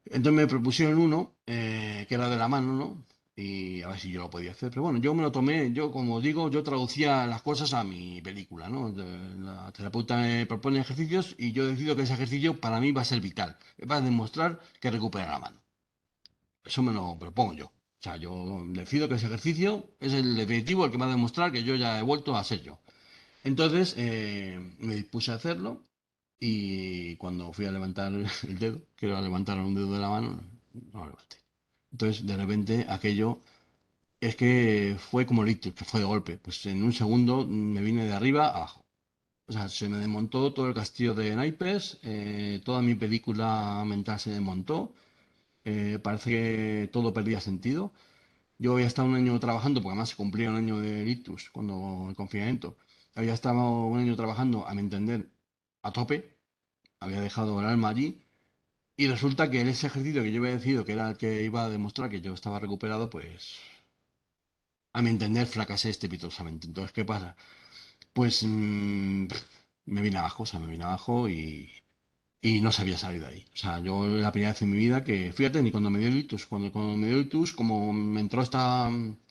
Entonces me propusieron uno, que era de la mano, ¿no? Y a ver si yo lo podía hacer. Pero bueno, yo me lo tomé, yo como digo, yo traducía las cosas a mi película, ¿no? La terapeuta me propone ejercicios y yo decido que ese ejercicio para mí va a ser vital. Va a demostrar que recupera la mano. Eso me lo propongo yo. O sea, yo decido que ese ejercicio es el definitivo, el que va a demostrar que yo ya he vuelto a ser yo. Entonces me dispuse a hacerlo y cuando fui a levantar el dedo, quiero levantar un dedo de la mano, no lo levanté. Entonces de repente aquello es que fue como el que fue de golpe. Pues en un segundo me vine de arriba a abajo. O sea, se me desmontó todo el castillo de naipes, toda mi película mental se desmontó, parece que todo perdía sentido. Yo había estado un año trabajando, porque además se cumplía un año de ictus cuando el confinamiento. Había estado un año trabajando, a mi entender, a tope, había dejado el alma allí, y resulta que en ese ejercicio que yo había decidido que era el que iba a demostrar que yo estaba recuperado, pues a mi entender fracasé estrepitosamente. Entonces, ¿qué pasa? Pues me vine abajo, o sea, me vine abajo y no sabía salir de ahí. O sea, yo la primera vez en mi vida que, fíjate, ni cuando me dio el ictus, cuando me dio el ictus, como me entró este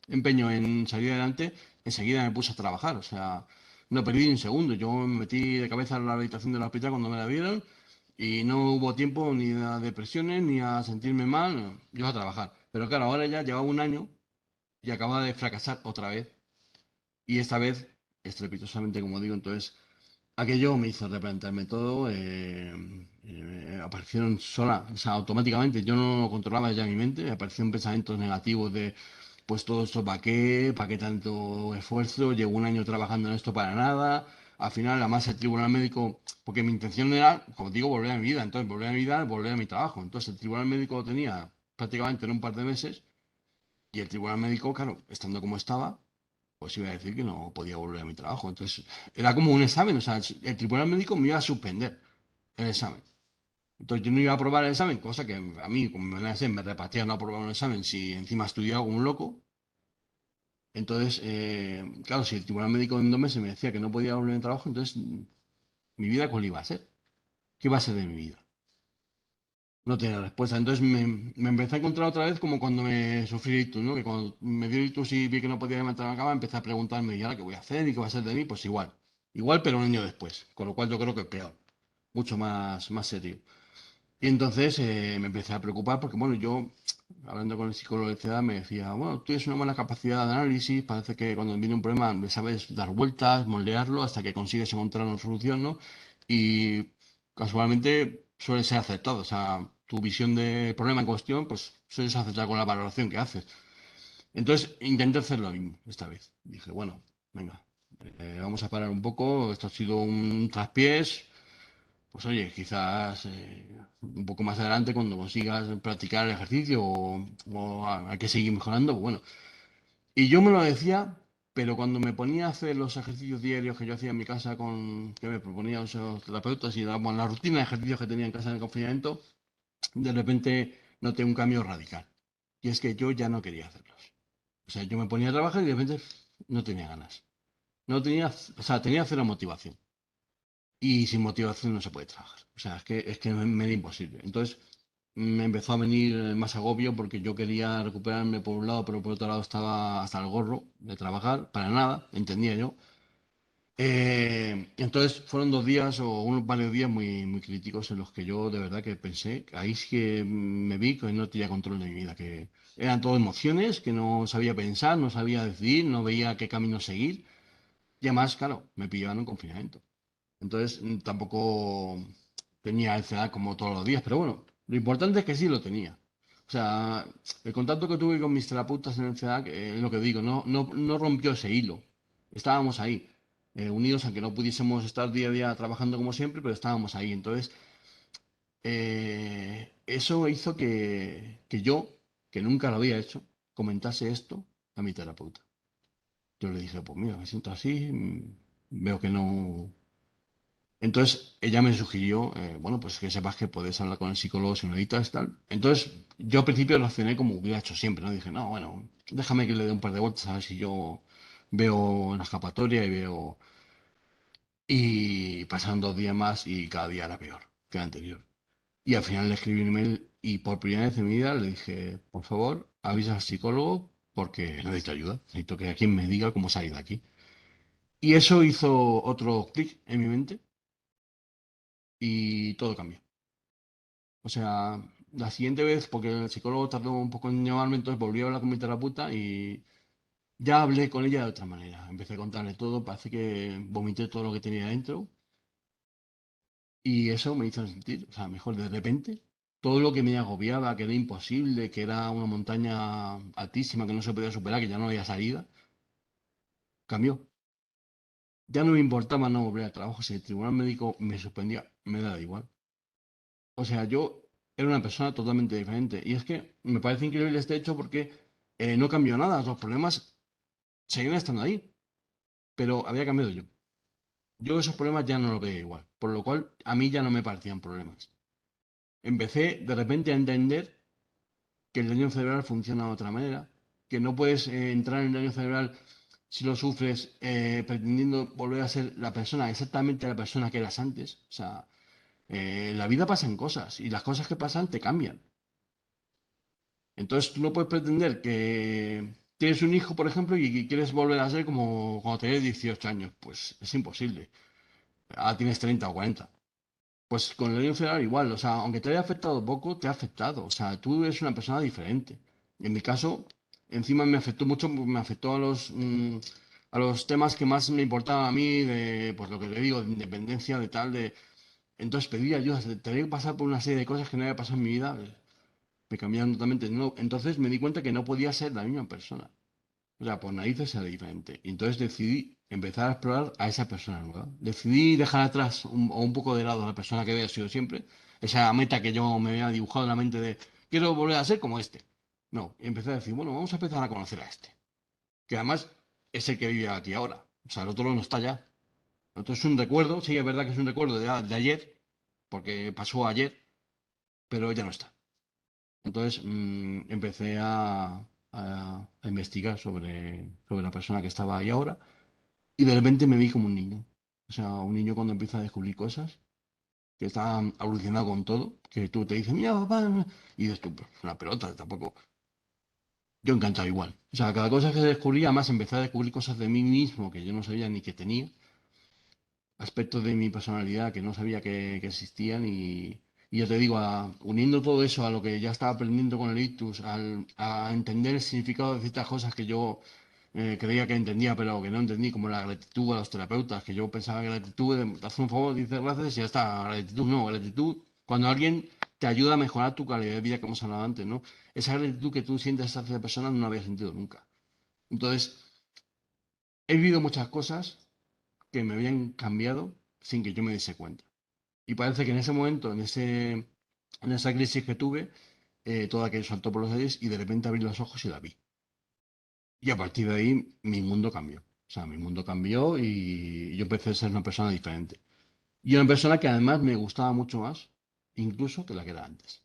empeño en salir adelante, enseguida me puse a trabajar. O sea, no perdí ni un segundo. Yo me metí de cabeza en la habitación del hospital cuando me la vieron y no hubo tiempo ni a depresiones ni a sentirme mal. Yo a trabajar. Pero claro, ahora ya llevaba un año y acababa de fracasar otra vez. Y esta vez, estrepitosamente, como digo, entonces aquello me hizo replantearme todo. Aparecieron sola, o sea, automáticamente. Yo no lo controlaba ya en mi mente. Aparecieron pensamientos negativos de, pues todo esto para qué tanto esfuerzo? Llevo un año trabajando en esto para nada. Al final, además, el tribunal médico, porque mi intención era, como digo, volver a mi vida. Entonces, volver a mi vida, volver a mi trabajo. Entonces, el tribunal médico lo tenía prácticamente en un par de meses. Y el tribunal médico, claro, estando como estaba, pues iba a decir que no podía volver a mi trabajo. Entonces, era como un examen, o sea, el tribunal médico me iba a suspender el examen. Entonces, yo no iba a aprobar el examen, cosa que a mí, como me van a hacer, me repatían no aprobar un examen si encima estudiaba como un loco. Entonces, claro, si el tribunal médico en 2 meses me decía que no podía volver a mi trabajo, entonces, ¿mi vida cuál iba a ser? ¿Qué iba a ser de mi vida? No tenía respuesta. Entonces me empecé a encontrar otra vez como cuando me sufrí ictus, ¿no? Que cuando me dio ictus y vi que no podía levantar la cama, empecé a preguntarme, ¿y ahora qué voy a hacer? ¿Y qué va a ser de mí? Pues igual. Igual, pero un año después. Con lo cual yo creo que peor. Mucho más serio. Y entonces me empecé a preocupar porque, bueno, yo, hablando con el psicólogo de CEDA, me decía, bueno, tú tienes una buena capacidad de análisis, parece que cuando viene un problema le sabes dar vueltas, moldearlo hasta que consigues encontrar una solución, ¿no? Y casualmente suele ser acertado, o sea, tu visión del problema en cuestión, pues sueles acertar con la valoración que haces. Entonces intenté hacer lo mismo esta vez. Dije, bueno, venga, vamos a parar un poco, esto ha sido un traspiés, pues oye, quizás un poco más adelante cuando consigas practicar el ejercicio o hay que seguir mejorando, pues bueno. Y yo me lo decía, pero cuando me ponía a hacer los ejercicios diarios que yo hacía en mi casa que me proponían esos terapeutas y bueno, la rutina de ejercicios que tenía en casa en el confinamiento, de repente noté un cambio radical. Y es que yo ya no quería hacerlos. O sea, yo me ponía a trabajar y de repente no tenía ganas. No tenía, o sea, tenía cero motivación. Y sin motivación no se puede trabajar. O sea, es que me era imposible. Entonces me empezó a venir más agobio porque yo quería recuperarme por un lado, pero por otro lado estaba hasta el gorro de trabajar, para nada, entendía yo. Entonces fueron 2 días o unos varios días muy críticos en los que yo de verdad que pensé, ahí sí que me vi que no tenía control de mi vida, que eran todo emociones, que no sabía pensar, no sabía decidir, no veía qué camino seguir. Y además, claro, me pillaban en confinamiento. Entonces tampoco tenía ansiedad como todos los días, pero bueno, lo importante es que sí lo tenía. O sea, el contacto que tuve con mis terapeutas en el CEDAC, es lo que digo, no rompió ese hilo. Estábamos ahí, unidos, aunque no pudiésemos estar día a día trabajando como siempre, pero estábamos ahí. Entonces, eso hizo que yo, que nunca lo había hecho, comentase esto a mi terapeuta. Yo le dije, pues mira, me siento así, veo que no. Entonces ella me sugirió, bueno, pues que sepas que puedes hablar con el psicólogo si lo necesitas, tal. Entonces yo al principio lo reaccioné como hubiera hecho siempre, ¿no? Dije, no, bueno, déjame que le dé un par de vueltas a ver si yo veo una escapatoria y veo. Y pasaron 2 días más y cada día era peor que el anterior. Y al final le escribí un email y por primera vez en mi vida le dije, por favor, avisa al psicólogo porque necesito ayuda. Necesito que alguien me diga cómo salir de aquí. Y eso hizo otro clic en mi mente y todo cambió. O sea, la siguiente vez, porque el psicólogo tardó un poco en llamarme, entonces volví a hablar con mi terapeuta y ya hablé con ella de otra manera. Empecé a contarle todo, parece que vomité todo lo que tenía dentro y eso me hizo sentir, o sea, mejor de repente, todo lo que me agobiaba, que era imposible, que era una montaña altísima que no se podía superar, que ya no había salida, cambió. Ya no me importaba no volver al trabajo, si el tribunal médico me suspendía, me daba igual. O sea, yo era una persona totalmente diferente. Y es que me parece increíble este hecho porque no cambió nada. Los problemas seguían estando ahí, pero había cambiado yo. Yo esos problemas ya no los veía igual, por lo cual a mí ya no me parecían problemas. Empecé de repente a entender que el daño cerebral funciona de otra manera, que no puedes entrar en el daño cerebral si lo sufres pretendiendo volver a ser la persona, exactamente la persona que eras antes. O sea, en la vida pasan cosas y las cosas que pasan te cambian. Entonces tú no puedes pretender que tienes un hijo, por ejemplo, y quieres volver a ser como cuando tenías 18 años. Pues es imposible. Ahora tienes 30 o 40. Pues con el daño cerebral igual. O sea, aunque te haya afectado poco, te ha afectado. O sea, tú eres una persona diferente. En mi caso, encima me afectó mucho, me afectó a los temas que más me importaban a mí, de pues lo que te digo, de independencia, de tal, de... Entonces pedí ayuda, tenía que pasar por una serie de cosas que no había pasado en mi vida, me cambiaron totalmente. No, entonces me di cuenta que no podía ser la misma persona. O sea, por narices era diferente. Y entonces decidí empezar a explorar a esa persona nueva. Decidí dejar atrás o un poco de lado a la persona que había sido siempre. Esa meta que yo me había dibujado en la mente de quiero volver a ser como este. No, y empecé a decir, bueno, vamos a empezar a conocer a este. Que además es el que vive aquí ahora. O sea, el otro no está ya. El otro es un recuerdo, sí, es verdad que es un recuerdo de ayer, porque pasó ayer, pero ya no está. Entonces empecé a investigar sobre la persona que estaba ahí ahora y de repente me vi como un niño. O sea, un niño cuando empieza a descubrir cosas, que está alucinado con todo, que tú te dices, mira, papá, y dices tú, "Pues, una pelota, tampoco. Yo encantado igual. O sea, cada cosa que descubría, además empecé a descubrir cosas de mí mismo que yo no sabía ni que tenía, aspectos de mi personalidad que no sabía que existían y ya te digo, uniendo todo eso a lo que ya estaba aprendiendo con el ictus, a entender el significado de ciertas cosas que yo creía que entendía, pero que no entendí, como la gratitud a los terapeutas, que yo pensaba que gratitud, te hace un favor, dices gracias y ya está. Gratitud no, gratitud, cuando alguien te ayuda a mejorar tu calidad de vida, que hemos hablado antes, ¿no? Esa gratitud que tú sientes hacia personas no la había sentido nunca. Entonces, he vivido muchas cosas que me habían cambiado sin que yo me diese cuenta. Y parece que en ese momento, en esa crisis que tuve, todo aquello saltó por los aires y de repente abrí los ojos y la vi. Y a partir de ahí mi mundo cambió. O sea, mi mundo cambió y yo empecé a ser una persona diferente. Y una persona que además me gustaba mucho más, incluso que la que era antes.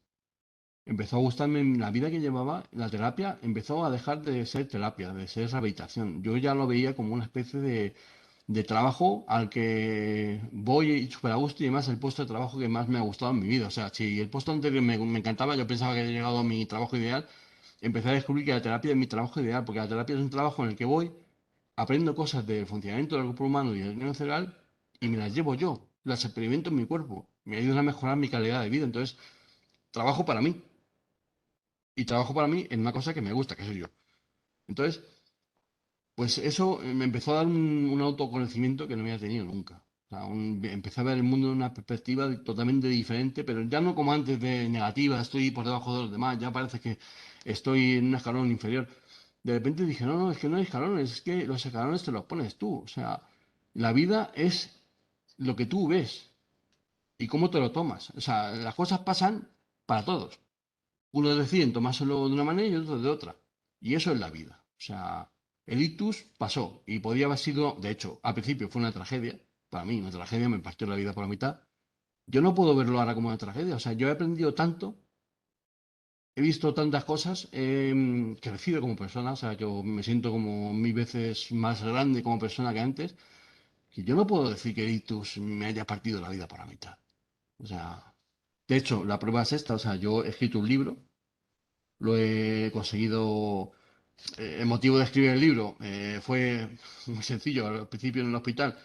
Empezó a gustarme la vida que llevaba, la terapia empezó a dejar de ser terapia, de ser rehabilitación. Yo ya lo veía como una especie de trabajo al que voy súper a gusto y además el puesto de trabajo que más me ha gustado en mi vida. O sea, si el puesto anterior me encantaba, yo pensaba que había llegado a mi trabajo ideal, empecé a descubrir que la terapia es mi trabajo ideal, porque la terapia es un trabajo en el que voy, aprendo cosas del funcionamiento del cuerpo humano y del nervio cerebral y me las llevo yo, las experimento en mi cuerpo, me ayudan a mejorar mi calidad de vida. Entonces, trabajo para mí y trabajo para mí en una cosa que me gusta, que soy yo. Entonces, pues eso me empezó a dar un autoconocimiento que no había tenido nunca. O sea, empecé a ver el mundo de una perspectiva totalmente diferente, pero ya no como antes de negativa, estoy por debajo de los demás, ya parece que estoy en un escalón inferior. De repente dije, no, no, es que no hay escalones, es que los escalones te los pones tú. O sea, la vida es lo que tú ves y cómo te lo tomas. O sea, las cosas pasan para todos. Unos deciden tomárselo de una manera y otros de otra. Y eso es la vida. O sea, el ictus pasó y podía haber sido, de hecho, al principio fue una tragedia. Para mí, una tragedia, me partió la vida por la mitad. Yo no puedo verlo ahora como una tragedia. O sea, yo he aprendido tanto, he visto tantas cosas, he crecido como persona. O sea, yo me siento como mil veces más grande como persona que antes. Que yo no puedo decir que el ictus me haya partido la vida por la mitad. O sea, de hecho, la prueba es esta. O sea, yo he escrito un libro, lo he conseguido. El motivo de escribir el libro fue muy sencillo. Al principio en el hospital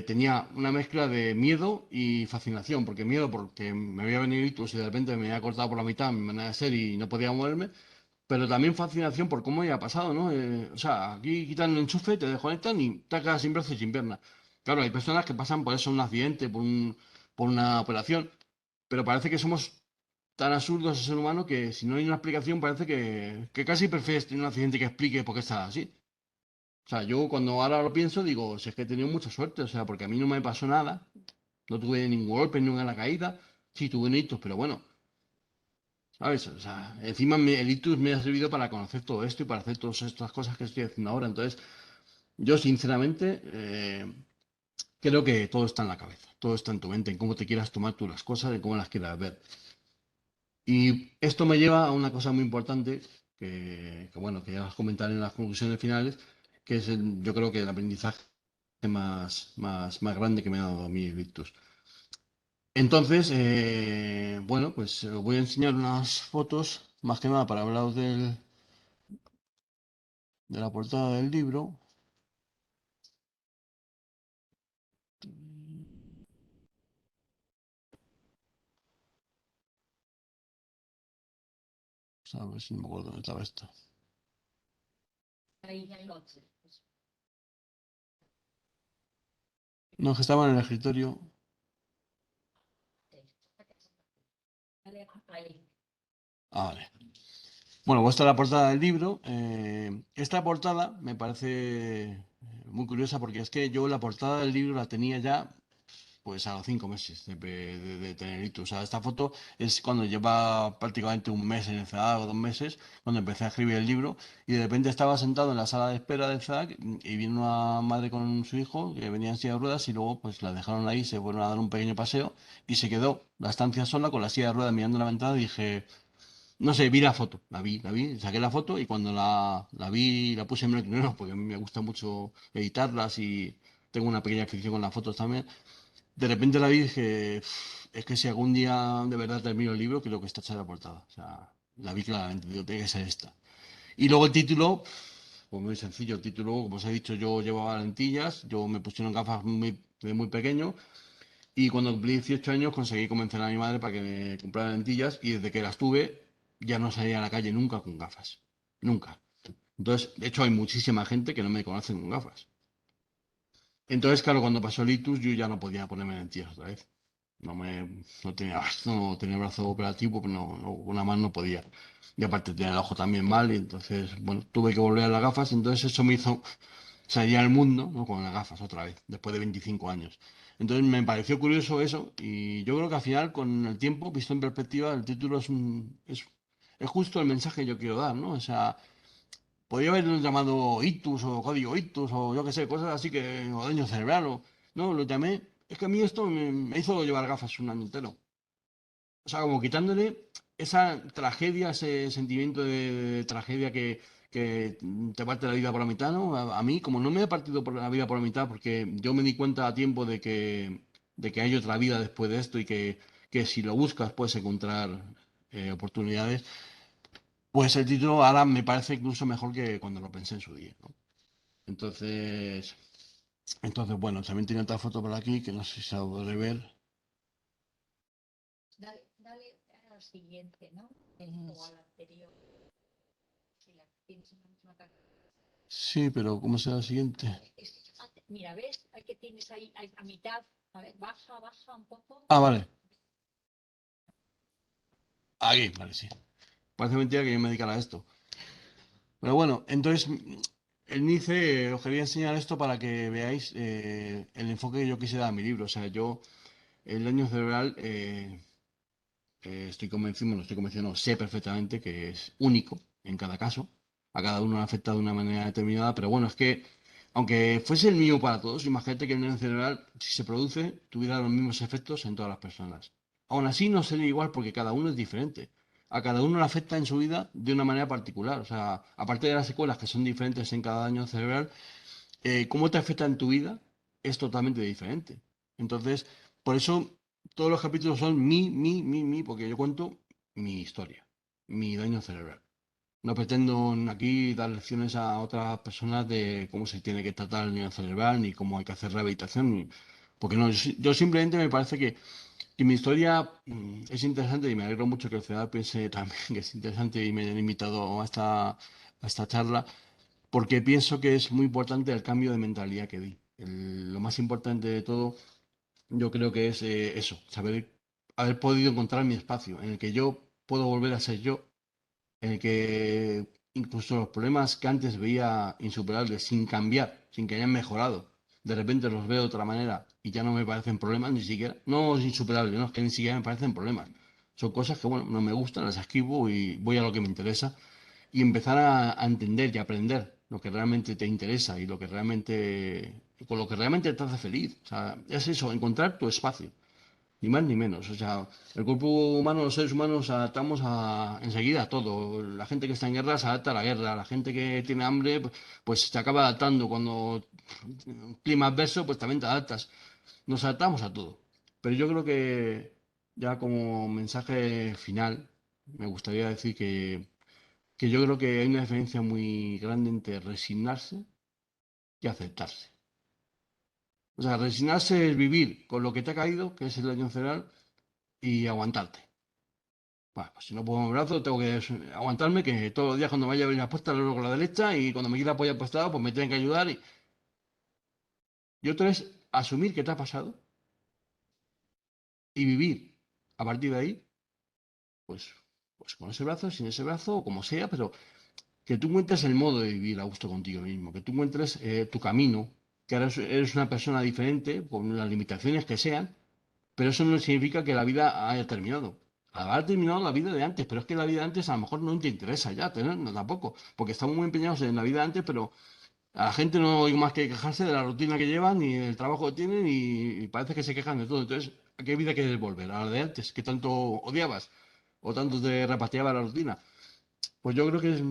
tenía una mezcla de miedo y fascinación, porque miedo porque me había venido ictus y de repente me había cortado por la mitad mi manera de ser y no podía moverme, pero también fascinación por cómo había pasado, ¿no? O sea, aquí quitan el enchufe, te desconectan y te quedas sin brazos y sin piernas. Claro, hay personas que pasan por eso, un accidente, por una operación, pero parece que somos tan absurdos el ser humano que si no hay una explicación parece que casi prefieres tener un accidente que explique por qué estás así. O sea, yo cuando ahora lo pienso digo, si es que he tenido mucha suerte, o sea, porque a mí no me pasó nada, no tuve ningún golpe, ninguna caída, sí tuve un ictus, pero bueno, ¿sabes? O sea, encima el ictus me ha servido para conocer todo esto y para hacer todas estas cosas que estoy haciendo ahora. Entonces, yo sinceramente creo que todo está en la cabeza, todo está en tu mente, en cómo te quieras tomar tú las cosas, en cómo las quieras ver. Y esto me lleva a una cosa muy importante bueno, que ya vas a comentar en las conclusiones finales, que es yo creo que el aprendizaje más grande que me ha dado a mí Victus. Entonces, bueno, pues os voy a enseñar unas fotos, más que nada para hablaros de la portada del libro. A ver si no me acuerdo dónde estaba esto. No, que estaba en el escritorio. Ah, vale. Bueno, pues esta es la portada del libro. Esta portada me parece muy curiosa porque es que yo la portada del libro la tenía ya pues a los 5 meses de tener ictus. O sea, esta foto es cuando lleva prácticamente un mes en el CEDAC o 2 meses, cuando empecé a escribir el libro, y de repente estaba sentado en la sala de espera del CEDAC y vino una madre con su hijo que venía en silla de ruedas y luego pues la dejaron ahí, se fueron a dar un pequeño paseo y se quedó la estancia sola con la silla de ruedas mirando la ventana y dije, no sé, vi la foto, saqué la foto y cuando la vi la puse en blanco y negro porque a mí me gusta mucho editarlas y tengo una pequeña afición con las fotos también. De repente la vi y dije, es que si algún día de verdad termino el libro, creo que esta será la portada. O sea, la vi claramente, digo, tiene que ser esta. Y luego el título, pues muy sencillo, el título, como os he dicho, yo llevaba lentillas, yo me pusieron gafas de muy pequeño y cuando cumplí 18 años conseguí convencer a mi madre para que me comprara lentillas y desde que las tuve ya no salía a la calle nunca con gafas. Nunca. Entonces, de hecho, hay muchísima gente que no me conoce con gafas. Entonces, claro, cuando pasó el ictus, yo ya no podía ponerme lentillas otra vez. No tenía brazo operativo, pero una mano no podía. Y aparte tenía el ojo también mal, y entonces, bueno, tuve que volver a las gafas, entonces eso me hizo salir al mundo, ¿no? Con las gafas otra vez, después de 25 años. Entonces me pareció curioso eso, y yo creo que al final, con el tiempo, visto en perspectiva, el título es justo el mensaje que yo quiero dar, ¿no? O sea, podría haberlo llamado ictus o código ictus o yo qué sé, cosas así que, o daño cerebral o... No, lo llamé. Es que a mí esto me hizo llevar gafas un año entero. O sea, como quitándole esa tragedia, ese sentimiento de tragedia que te parte la vida por la mitad, ¿no? A mí, como no me he partido por la vida por la mitad, porque yo me di cuenta a tiempo de que hay otra vida después de esto y que si lo buscas puedes encontrar oportunidades, pues el título ahora me parece incluso mejor que cuando lo pensé en su día, ¿no? Entonces, bueno, también tiene otra foto por aquí que no sé si se podré ver. Dale al siguiente, ¿no? O al anterior. Si la tienes en la misma carpeta. Sí, pero ¿cómo será el siguiente? Mira, ¿ves? Hay que tienes ahí a mitad. A ver, baja un poco. Ah, vale. Aquí, vale, sí. Parece mentira que yo me dedicara a esto. Pero bueno, entonces, el NICE, os quería enseñar esto para que veáis el enfoque que yo quise dar a mi libro. O sea, yo, el daño cerebral, estoy convencido, no estoy convencido, no, sé perfectamente que es único en cada caso. A cada uno le afecta de una manera determinada, pero bueno, es que, aunque fuese el mío para todos, imagínate que el daño cerebral, si se produce, tuviera los mismos efectos en todas las personas. Aún así, no sería igual porque cada uno es diferente. A cada uno le afecta en su vida de una manera particular. O sea, aparte de las secuelas que son diferentes en cada daño cerebral, cómo te afecta en tu vida es totalmente diferente. Entonces, por eso todos los capítulos son porque yo cuento mi historia, mi daño cerebral. No pretendo aquí dar lecciones a otras personas de cómo se tiene que tratar el daño cerebral, ni cómo hay que hacer rehabilitación, porque no, yo simplemente me parece que mi historia es interesante y me alegro mucho que el CEDAR piense también que es interesante y me hayan invitado a esta charla porque pienso que es muy importante el cambio de mentalidad que di. Lo más importante de todo, yo creo que es eso, saber haber podido encontrar mi espacio en el que yo puedo volver a ser yo, en el que incluso los problemas que antes veía insuperables, sin cambiar, sin que hayan mejorado, de repente los veo de otra manera y ya no me parecen problemas ni siquiera, no es insuperable, no, es que ni siquiera me parecen problemas. Son cosas que, bueno, no me gustan, las esquivo y voy a lo que me interesa y empezar a entender y aprender lo que realmente te interesa y lo que realmente, con lo que realmente te hace feliz. O sea, es eso, encontrar tu espacio, ni más ni menos. O sea, el cuerpo humano, los seres humanos, nos adaptamos enseguida a todo. La gente que está en guerra se adapta a la guerra, la gente que tiene hambre, pues se acaba adaptando. Cuando un clima adverso, pues también te adaptas. Nos adaptamos a todo. Pero yo creo que ya como mensaje final, me gustaría decir que yo creo que hay una diferencia muy grande entre resignarse y aceptarse. O sea, resignarse es vivir con lo que te ha caído, que es el daño cerebral, y aguantarte. Bueno, pues si no puedo mover el brazo, tengo que aguantarme, que todos los días cuando me vaya a abrir la puerta lo con la derecha y cuando me quiera apoyar postado, pues me tienen que ayudar. Y otro es asumir que te ha pasado y vivir a partir de ahí, pues, pues con ese brazo, sin ese brazo, o como sea, pero que tú encuentres el modo de vivir a gusto contigo mismo, que tú encuentres tu camino, que ahora eres una persona diferente, con las limitaciones que sean, pero eso no significa que la vida haya terminado. Habrá terminado la vida de antes, pero es que la vida de antes a lo mejor no te interesa ya tener, no, tampoco, porque estamos muy empeñados en la vida de antes, pero a la gente no oigo más que quejarse de la rutina que llevan y del trabajo que tienen y parece que se quejan de todo. Entonces, ¿a qué vida quieres volver? ¿A la de antes, que tanto odiabas o tanto te repateaba la rutina? Pues yo creo que es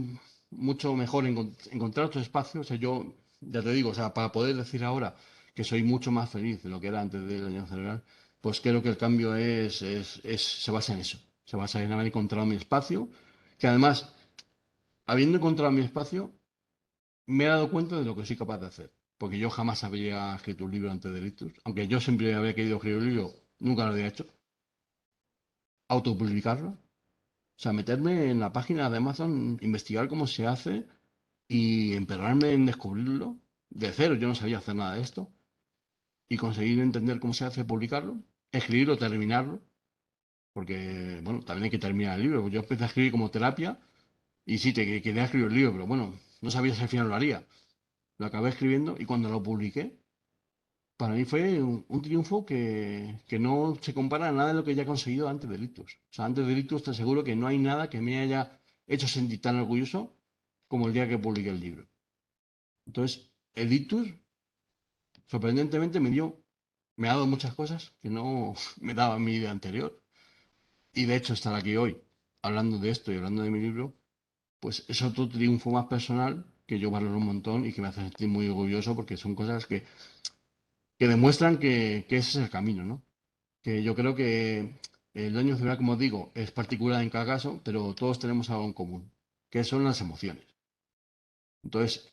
mucho mejor encontrar tu espacio. O sea, yo ya te digo, o sea, para poder decir ahora que soy mucho más feliz de lo que era antes del año cerebral, pues creo que el cambio se basa en eso. Se basa en haber encontrado mi espacio, que además, habiendo encontrado mi espacio, me he dado cuenta de lo que soy capaz de hacer. Porque yo jamás había escrito un libro antes de Delitos. Aunque yo siempre había querido escribir un libro, nunca lo había hecho. Autopublicarlo. O sea, meterme en la página de Amazon, investigar cómo se hace y emperrarme en descubrirlo de cero. Yo no sabía hacer nada de esto. Y conseguir entender cómo se hace publicarlo, escribirlo, terminarlo. Porque, bueno, también hay que terminar el libro. Yo empecé a escribir como terapia y sí, quería escribir el libro, pero bueno, no sabía si al final lo haría. Lo acabé escribiendo y cuando lo publiqué, para mí fue un triunfo que no se compara a nada de lo que ya he conseguido antes de Lictus. O sea, antes de Lictus te aseguro que no hay nada que me haya hecho sentir tan orgulloso como el día que publiqué el libro. Entonces, el Lictus, sorprendentemente, me ha dado muchas cosas que no me daba en mi vida anterior. Y de hecho, estar aquí hoy, hablando de esto y hablando de mi libro, pues es otro triunfo más personal que yo valoro un montón y que me hace sentir muy orgulloso porque son cosas que demuestran que ese es el camino, ¿no? Que yo creo que el daño cerebral, como digo, es particular en cada caso, pero todos tenemos algo en común, que son las emociones. Entonces,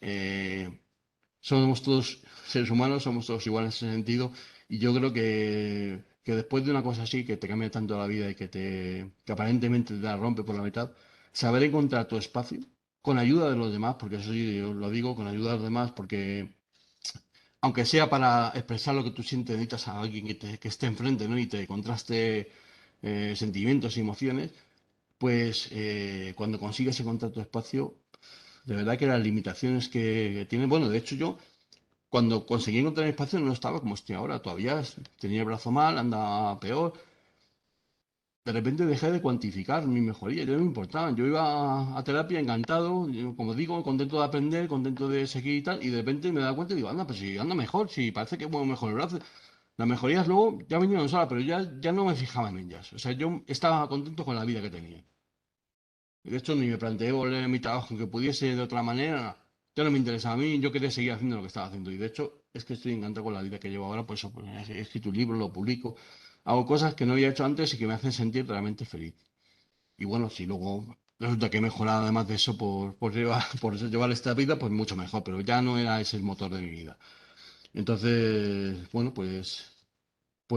somos todos seres humanos, somos todos iguales en ese sentido, y yo creo que después de una cosa así, que te cambia tanto la vida y que aparentemente te la rompe por la mitad, saber encontrar tu espacio con ayuda de los demás, porque eso sí, yo lo digo, con ayuda de los demás, porque aunque sea para expresar lo que tú sientes, necesitas a alguien que esté enfrente, ¿no? Y te contraste sentimientos y emociones, pues cuando consigues encontrar tu espacio, de verdad que las limitaciones que tiene, bueno, de hecho yo cuando conseguí encontrar mi espacio no estaba como estoy ahora, todavía tenía el brazo mal, andaba peor. De repente dejé de cuantificar mi mejoría, ya no me importaba. Yo iba a terapia encantado, como digo, contento de aprender, contento de seguir y tal, y de repente me da cuenta y digo, anda, pues si anda mejor, si parece que muevo mejor el brazo. Las mejorías luego ya vinieron solas, pero ya no me fijaba en ellas. O sea, yo estaba contento con la vida que tenía. Y de hecho, ni me planteé volver a mi trabajo, aunque pudiese de otra manera. Ya no me interesaba a mí, yo quería seguir haciendo lo que estaba haciendo. Y de hecho, es que estoy encantado con la vida que llevo ahora, por eso pues, he escrito un libro, lo publico. Hago cosas que no había hecho antes y que me hacen sentir realmente feliz. Y bueno, si luego resulta que he mejorado además de eso por llevar esta vida, pues mucho mejor. Pero ya no era ese el motor de mi vida. Entonces, bueno, pues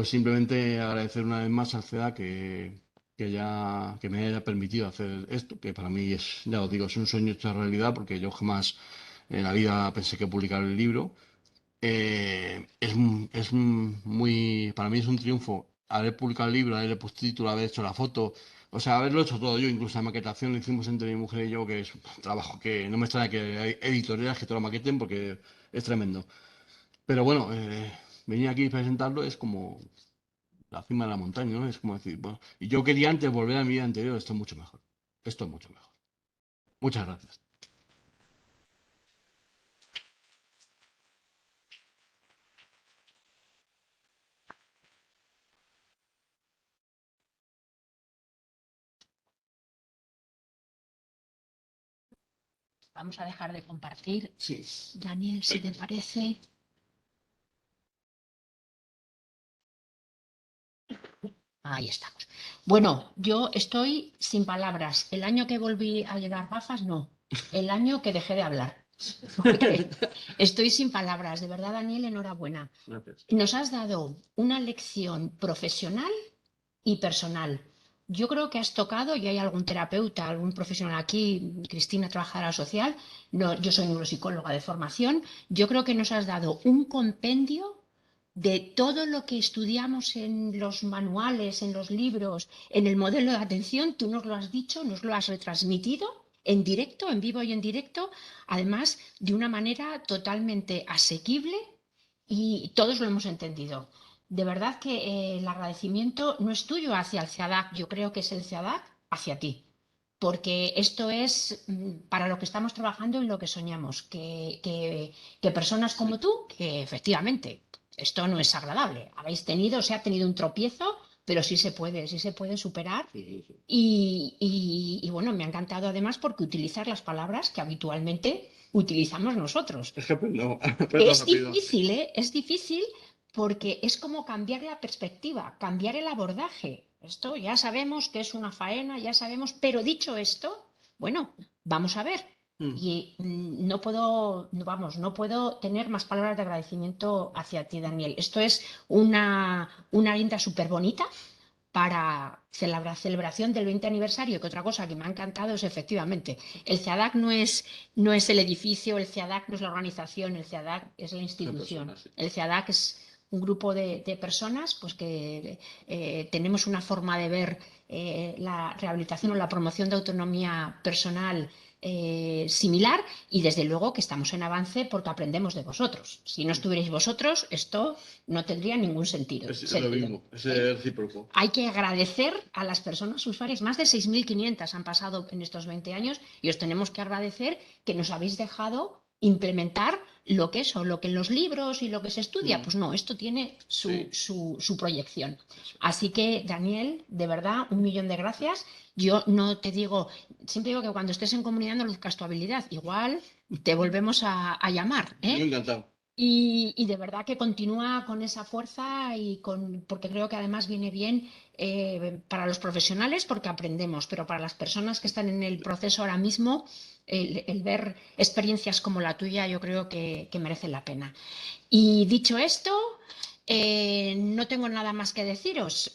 simplemente agradecer una vez más al CEDA que me haya permitido hacer esto, que para mí es, ya os digo, es un sueño hecho realidad, porque yo jamás en la vida pensé que publicar el libro. Para mí es un triunfo haber publicado el libro, haberle puesto título, haber hecho la foto, o sea, haberlo hecho todo yo, incluso la maquetación lo hicimos entre mi mujer y yo, que es un trabajo que no me extraña que hay editoriales que te lo maqueten porque es tremendo. Pero bueno, venir aquí y presentarlo es como la cima de la montaña, ¿no? Es como decir, bueno, y yo quería antes volver a mi vida anterior, esto es mucho mejor. Esto es mucho mejor. Muchas gracias. Vamos a dejar de compartir. Sí. Daniel, si te parece. Ahí estamos. Bueno, yo estoy sin palabras. El año que volví a llevar gafas, no. El año que dejé de hablar. Porque estoy sin palabras. De verdad, Daniel, enhorabuena. Gracias. Nos has dado una lección profesional y personal. Yo creo que has tocado, y hay algún terapeuta, algún profesional aquí, Cristina, trabajadora social, no, yo soy neuropsicóloga de formación, yo creo que nos has dado un compendio de todo lo que estudiamos en los manuales, en los libros, en el modelo de atención, tú nos lo has dicho, nos lo has retransmitido en directo, en vivo y en directo, además de una manera totalmente asequible y todos lo hemos entendido. De verdad que el agradecimiento no es tuyo hacia el CEADAC, yo creo que es el CEADAC hacia ti, porque esto es para lo que estamos trabajando y lo que soñamos, que personas como tú, que efectivamente esto no es agradable, se ha tenido un tropiezo, pero sí se puede superar Sí, sí. y bueno, me ha encantado además porque utilizar las palabras que habitualmente utilizamos nosotros. Es que aprendo Es rápido. difícil, ¿eh? Es difícil porque es como cambiar la perspectiva, cambiar el abordaje. Esto ya sabemos que es una faena, ya sabemos, pero dicho esto, bueno, vamos a ver. Y no puedo, no puedo tener más palabras de agradecimiento hacia ti, Daniel. Esto es una linda súper bonita para celebración del 20 aniversario, que otra cosa que me ha encantado es efectivamente, el CEADAC no es el edificio, el CEADAC no es la organización, el CEADAC es la institución. Personas, sí. El CEADAC es un grupo de personas pues que tenemos una forma de ver la rehabilitación o la promoción de autonomía personal similar y desde luego que estamos en avance porque aprendemos de vosotros. Si no estuvierais vosotros, esto no tendría ningún sentido. Es lo mismo, es recíproco. Hay que agradecer a las personas usuarias, más de 6.500 han pasado en estos 20 años y os tenemos que agradecer que nos habéis dejado implementar lo que en los libros y lo que se estudia. Pues no, esto tiene su proyección. Así que, Daniel, de verdad, 1.000.000 de gracias. Yo no te digo, siempre digo que cuando estés en comunidad no luzcas tu habilidad. Igual te volvemos a llamar, Yo ¿eh? encantado. Y de verdad que continúa con esa fuerza porque creo que además viene bien para los profesionales porque aprendemos, pero para las personas que están en el proceso ahora mismo, el ver experiencias como la tuya yo creo que merecen la pena. Y dicho esto, no tengo nada más que deciros.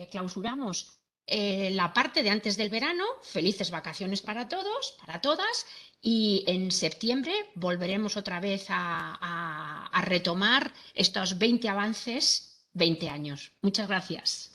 Clausuramos la parte de antes del verano. Felices vacaciones para todos, para todas. Y en septiembre volveremos otra vez a retomar estos 20 avances, 20 años. Muchas gracias.